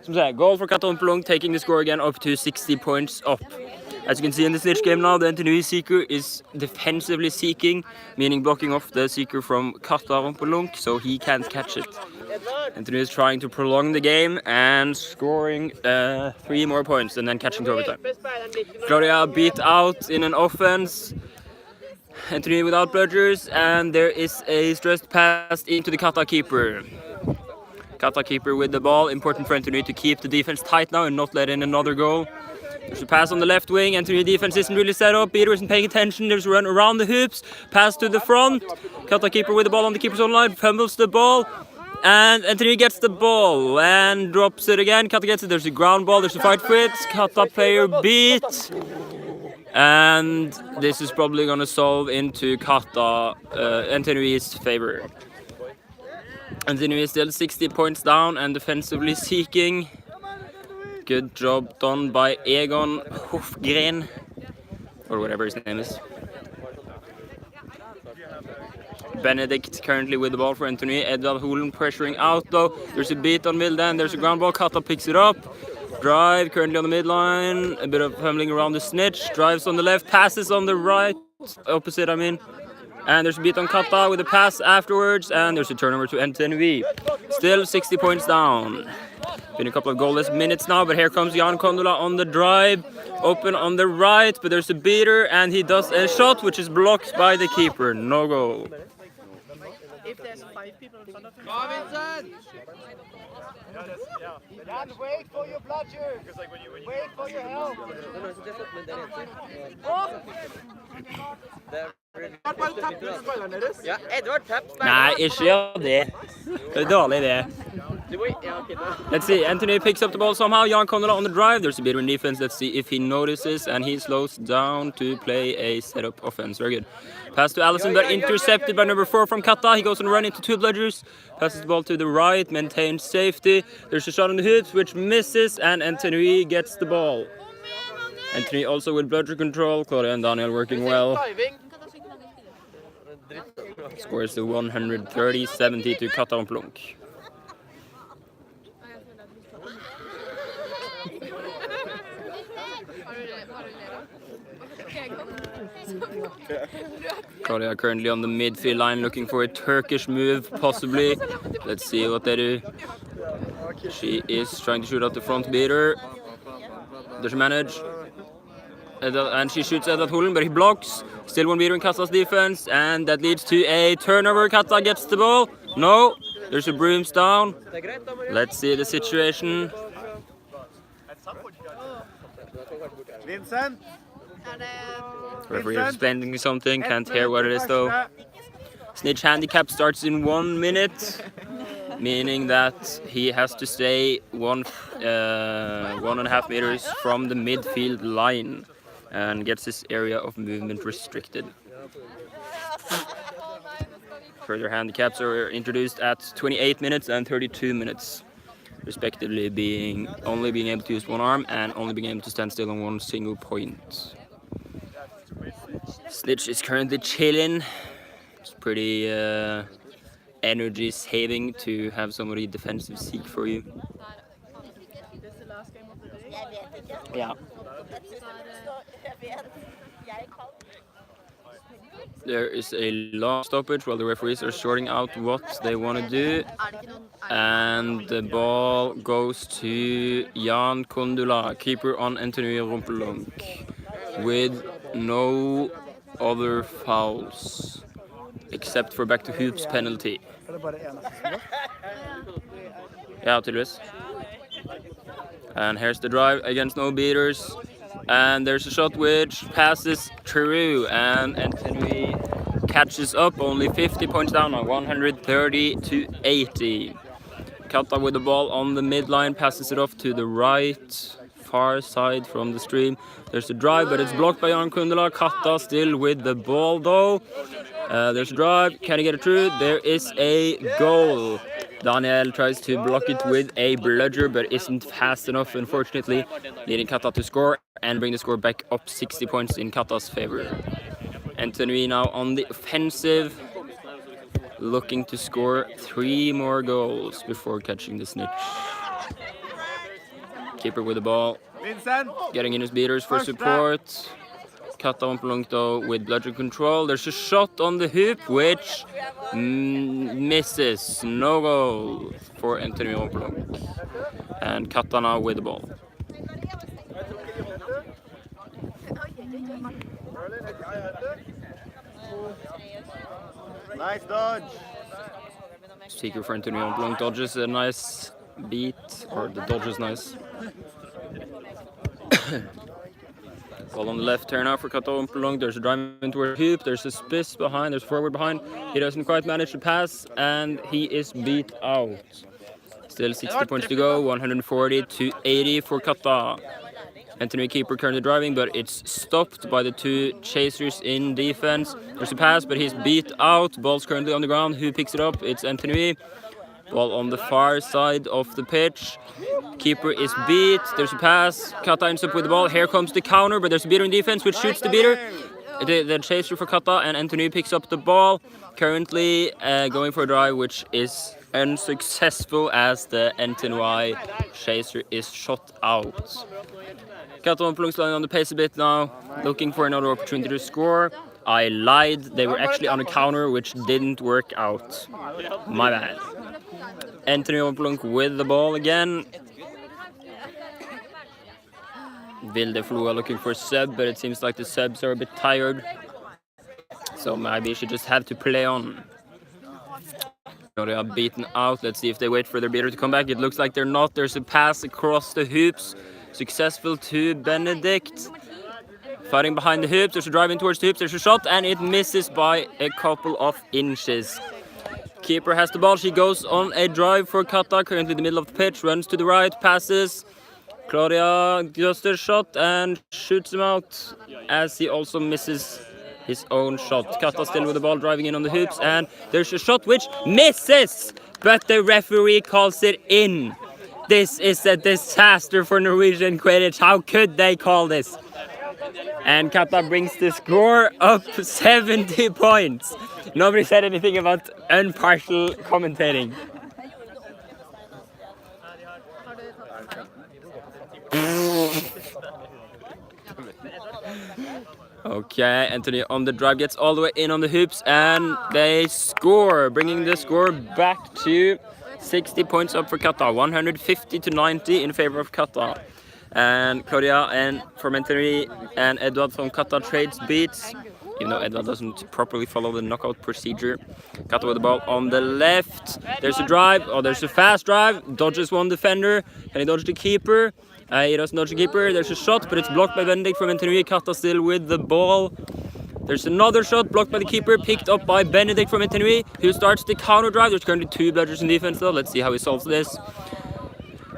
Som sagt, goal for Katta Rumpeldunk, taking the score again up to 60 points up. As you can see in the snitch game now, the NTNUI seeker is defensively seeking, meaning blocking off the seeker from Katta Rumpeldunk, so he can't catch it. NTNUI is trying to prolong the game and scoring 3 more points and then catching to overtime. Gloria beat out in an offense. NTNUI without bludgers, and there is a stressed pass into the Katta keeper. Katta keeper with the ball, important for NTNUI to keep the defense tight now and not let in another goal. There's a pass on the left wing, NTNUI defense isn't really set up, Peter isn't paying attention, there's a run around the hoops, pass to the front, Katta keeper with the ball on the keeper's own line, fumbles the ball, and NTNUI gets the ball and drops it again. Katta gets it, there's a ground ball, there's a fight for it, Katta player beat, and this is probably going to solve into Katta, NTNUI's favor. NTNUI is still 60 points down and defensively seeking. Good job done by Egon Hofgren, or whatever his name is. Benedict currently with the ball for NTNUI. Edvard Holen pressuring out though. There's a beat on Milden, there's a ground ball. Katta picks it up. Drive currently on the midline. A bit of fumbling around the snitch. Drives on the left, passes on the right. Opposite, I mean. And there's a beat on Katta with a pass afterwards. And there's a turnover to NTNUI. Still 60 points down. Been a couple of goalless minutes now, but here comes Jan Kondola on the drive. Open on the right, but there's a beater, and he does a shot, which is blocked by the keeper. No goal. If there's 5 people in front of him. Jan, wait for your bludger. Wait for your help. Ja, Edvard tapp. Nei, ikke gjør det. Det er dårlig det. Let's see, NTNUI picks up the ball somehow. Jan Kondola on the drive. There's a beater in defense. Let's see if he notices, and he slows down to play a setup offense. Very good. Pass to Allison, but intercepted by number 4 from Katta. He goes on a run into 2 bludgers. Passes the ball to the right, maintains safety. There's a shot on the hoops, which misses, and NTNUI gets the ball. NTNUI also with bludger control. Claudia and Daniel working well. Scores the 130-70 to Katta Rumpeldunk. Claudia currently on the midfield line looking for a Turkish move, possibly. Let's see what they do. She is trying to shoot out the front beater. Does she manage? And she shoots at Holen, but he blocks. Still one beater in Katta's defense, and that leads to a turnover. Katta gets the ball. No, there's a brooms down. Let's see the situation. Vincent. Referee is explaining something, can't hear what it is though. Snitch handicap starts in 1 minute, meaning that he has to stay 1.5 meters from the midfield line and gets his area of movement restricted. Further handicaps are introduced at 28 minutes and 32 minutes, respectively, only being able to use one arm and only being able to stand still on one single point. Snitch is currently chilling. It's pretty energy saving to have somebody defensive seek for you. This is the last game of the day. Yeah. There is a long stoppage while the referees are sorting out what they want to do. And the ball goes to Jan Kondola, keeper on NTNUI Rumpeldunk, with no other fouls, except for back to hoops penalty. Yeah, tydeligvis. And here's the drive against no beaters. And there's a shot which passes through, and NTNUI catches up, only 50 points down now, 130-80. Katta with the ball on the midline, passes it off to the right, far side from the stream. There's a drive, but it's blocked by Jan Kondola. Katta still with the ball though. There's a drive, can he get it through? There is a goal. Daniel tries to block it with a bludger, but isn't fast enough, unfortunately, leading Katta to score and bring the score back up 60 points in Katta's favor. NTNUI now on the offensive, looking to score 3 more goals before catching the snitch. Keeper with the ball, getting in his beaters for support. Katta Rumpeldunk though with bludger control. There's a shot on the hoop which misses. No goal for NTNUI Rumpeldunk. And Katta now with the ball. Nice dodge. Seeker for NTNUI Rumpeldunk dodges a nice beat, or the dodge is nice. Ball on the left, turn out for Katta Rumpeldunk. There's a drive toward hoop. There's a spiss behind. There's a forward behind. He doesn't quite manage to pass, and he is beat out. Still 60 points to go. 140-80 for Katta. NTNUI keeper currently driving, but it's stopped by the 2 chasers in defense. There's a pass, but he's beat out. Ball's currently on the ground. Who picks it up? It's NTNUI. Ball on the far side of the pitch. Keeper is beat. There's a pass. Katta ends up with the ball. Here comes the counter, but there's a beater in defense, which shoots the beater. The chaser for Katta, and NTNUI picks up the ball. Currently going for a drive, which is unsuccessful as the NTNUI chaser is shot out. Katta Rumpeldunk slowing on the pace a bit now, looking for another opportunity to score. I lied. They were actually on a counter, which didn't work out. My bad. NTNUI Rumpeldunk with the ball again. Vilde Flua looking for a sub, but it seems like the subs are a bit tired. So maybe she just have to play on. They are beaten out. Let's see if they wait for their beater to come back. It looks like they're not. There's a pass across the hoops. Successful to Benedict. Fighting behind the hoops. There's a drive in towards the hoops. There's a shot, and it misses by a couple of inches. Keeper has the ball. She goes on a drive for Katta. Currently in the middle of the pitch. Runs to the right. Passes. Claudia does the shot and shoots him out as he also misses his own shot. Katta still with the ball, driving in on the hoops, and there's a shot which misses, but the referee calls it in. This is a disaster for Norwegian Quidditch. How could they call this? And Katta brings the score up 70 points. Nobody said anything about impartial commentating. Okay, Anthony on the drive gets all the way in on the hoops and they score, bringing the score back to 60 points up for Katta, 150 to 90 in favor of Katta. And Claudia and from Anthony and Edward from Katta trades beats, even though Edward doesn't properly follow the knockout procedure. Katta with the ball on the left. There's a drive, there's a fast drive, dodges one defender. Can he dodge the keeper? He doesn't dodge the keeper. There's a shot, but it's blocked by Benedict from NTNUI. Katta still with the ball. There's another shot blocked by the keeper, picked up by Benedict from NTNUI, who starts the counter drive. There's currently 2 bludgers in defense though. Let's see how he solves this.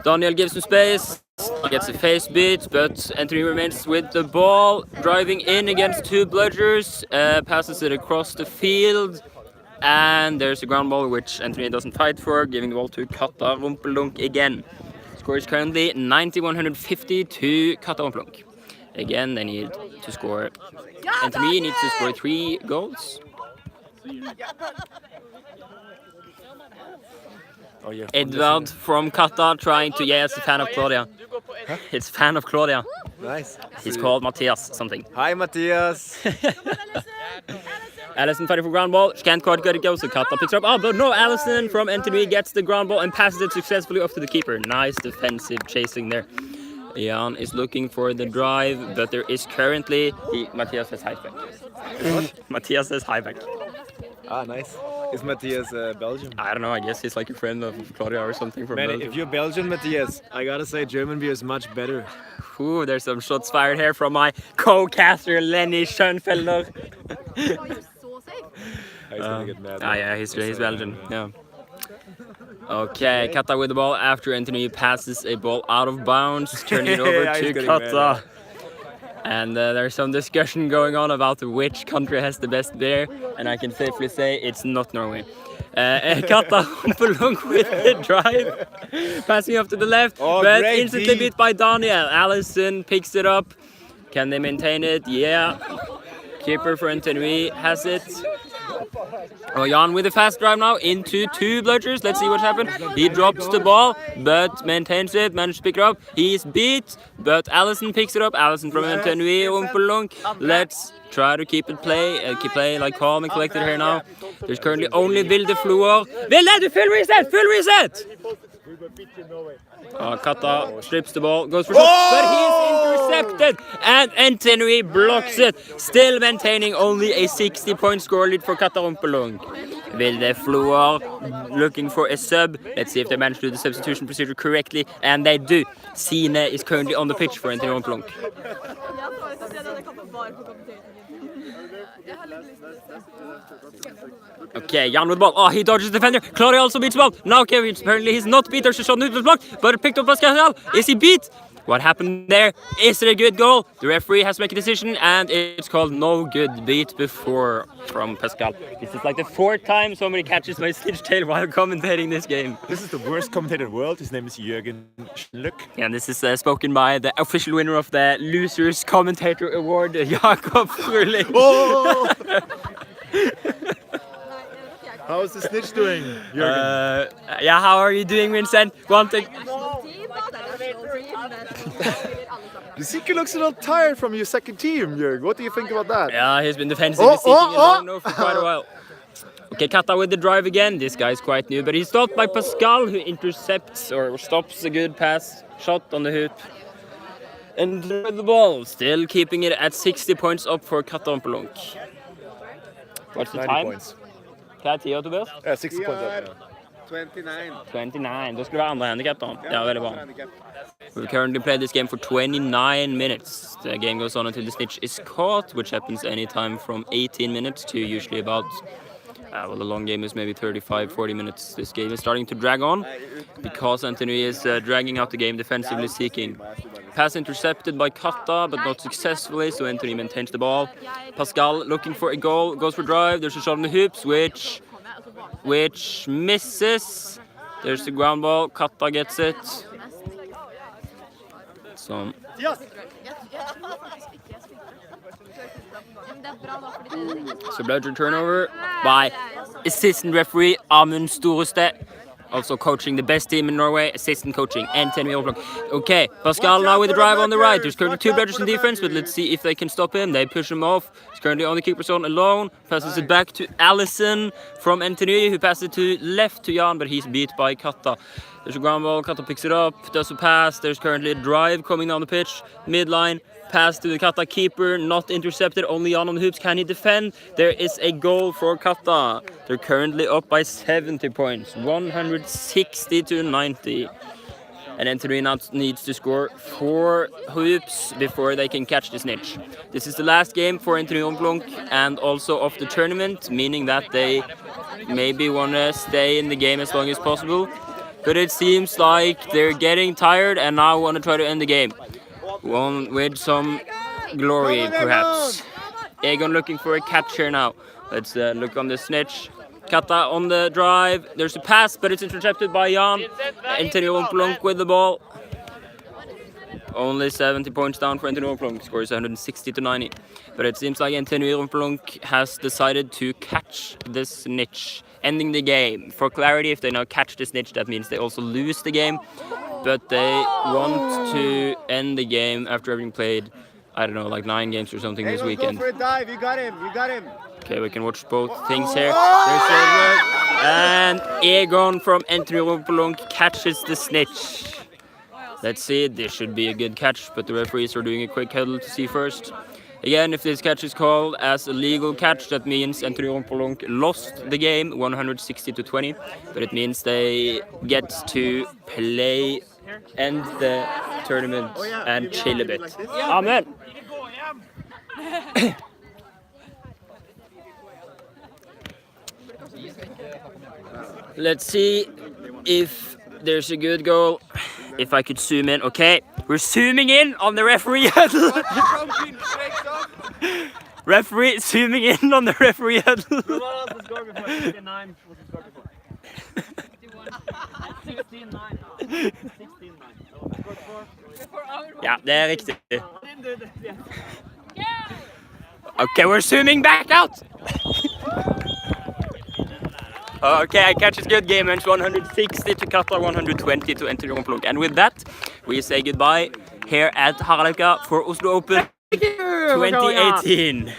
Daniel gives him space. He gets a face beat, but NTNUI remains with the ball. Driving in against 2 bludgers. Passes it across the field. And there's a ground ball, which NTNUI doesn't fight for, giving the ball to Katta Rumpeldunk again. Score is currently 90-150 to Katta Rumpeldunk. Again, they need to score. NTNUI needs to score 3 goals. Edvard from Katta trying to, it's a fan of Claudia. Huh? It's a fan of Claudia. Nice. He's called Matthias something. Hi, Matthias. Allison fighting for ground ball. She can't quite get it go, so Katta picks her up. But no, Allison from NTNUI gets the ground ball and passes it successfully off to the keeper. Nice defensive chasing there. Jan is looking for the drive, but there is currently... Matthias says hi back. Matthias says hi back. Ah, nice. Is Matthias Belgian? I don't know, I guess he's like a friend of Claudia or something from Belgium. If you're Belgian, Matthias, I gotta say German beer is much better. Ooh, there's some shots fired here from my co-caster Lenny Schönfelder. He's gonna get mad. Yeah, he's Belgian. Yeah. Okay, Katta with the ball after NTNUI passes a ball out of bounds, turning it over to Katta. And there's some discussion going on about which country has the best beer, and I can safely say it's not Norway. Katta Rumpeldunk with the drive, passing up to the left, but instantly beat by Daniel. Allison picks it up. Can they maintain it? Yeah. Keeper for NTNUI has it. Jan with a fast drive now into 2 bludgers. Let's see what happened. He drops the ball, but maintains it, manages to pick it up. He's beat, but Allison picks it up. Allison from NTNUI, Rumpeldunk. Let's try to keep play like calm and collected here now. There's currently only Vilde Flua. Vilde, full reset, full reset! Katta strips the ball, goes for shot, but he's intercepted, and NTNUI blocks it, still maintaining only a 60-point score lead for Katta Rumpeldunk. Vilde Flua looking for a sub. Let's see if they manage to do the substitution procedure correctly, and they do. Sine is currently on the pitch for NTNUI Rumpeldunk. Okay, Jan with the ball. He dodges the defender. Claudia also beats the ball. Now Kevin, apparently he's not beat. There's a shot, it was blocked, but picked up by Pascal. Is he beat? What happened there? Is it a good goal? The referee has to make a decision, and it's called no good beat before from Pascal. This is like the 4th time somebody catches my snitch tail while commentating this game. This is the worst commentator in the world. His name is Jürgen Schluck. And this is spoken by the official winner of the Losers Commentator Award, Jakob Frøling. Oh! How is the snitch doing, Jürgen? Yeah, how are you doing, Vincent? One thing. Disipler looks a little tired from your second team, Jürgen. What do you think about that? Yeah, he's been defensively seeking along now for quite a while. Okay, Katta with the drive again. This guy's quite new, but he's stopped by Pascal, who intercepts or stops a good pass shot on the hoop. And with the ball, still keeping it at 60 points up for Katta Rumpeldunk. What's the 90 time? points. Hva tida, Tobias? 60 points up. 29. 29. Da skulle det være andre handicap, da. Ja, veldig bra. We've currently played this game for 29 minutes. The game goes on until the snitch is caught, which happens anytime from 18 minutes to usually about, well, the long game is maybe 35-40 minutes. This game is starting to drag on because NTNUI is dragging out the game, defensively seeking. Pass intercepted by Katta, but not successfully, so NTNUI maintains the ball. Pascal looking for a goal, goes for drive. There's a shot on the hoops, which misses. There's the ground ball. Katta gets it. So bludgeon turnover by assistant referee Amund Storestad. Also coaching the best team in Norway, assistant coaching, NTNUI. Okay, Pascal now with the drive on the right. There's currently 2 bludgers in defense, but let's see if they can stop him. They push him off. He's currently on the keeper zone alone. Passes it back to Allison from NTNUI, who passes it to left to Jan, but he's beat by Katta. There's a ground ball, Katta picks it up, does a pass. There's currently a drive coming down the pitch, midline. Pass to the Katta keeper, not intercepted, only Jan on the hoops. Can he defend? There is a goal for Katta. They're currently up by 70 points, 160 to 90. And NTNUI now needs to score 4 hoops before they can catch the snitch. This is the last game for NTNUI Rumpeldunk and also of the tournament, meaning that they maybe want to stay in the game as long as possible. But it seems like they're getting tired and now want to try to end the game. One with some glory, perhaps. Egon looking for a catch here now. Let's look on the snitch. Katta on the drive. There's a pass, but it's intercepted by Jan. NTNUI Rumpeldunk with the ball. Only 70 points down for NTNUI Rumpeldunk. Scores 160 to 90. But it seems like NTNUI Rumpeldunk has decided to catch the snitch, ending the game. For clarity, if they now catch the snitch, that means they also lose the game. But they want to end the game after having played, I don't know, like 9 games or something this weekend. Go for a dive. You got him. You got him. Okay, we can watch both things here. There's Edward, and Egon from NTNUI Rumpeldunk catches the snitch. Let's see, this should be a good catch, but the referees are doing a quick huddle to see first. Again, if this catch is called as a legal catch, that means NTNUI Rumpeldunk lost the game 160 to 20, but it means they get to play, end the tournament and chill a bit. Amen. Let's see if there's a good goal. If I could zoom in. Okay, we're zooming in on the referee huddle. Referee zooming in on the referee huddle. Ja, det er riktig. Okay, we're zooming back out. Okay, I catch his good game, and it's 160 to Katta, 120 to NTNUI Rumpeldunk. And with that, we say goodbye here at Haraldka for Oslo Open 2018.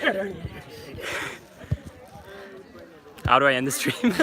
How do I end the stream?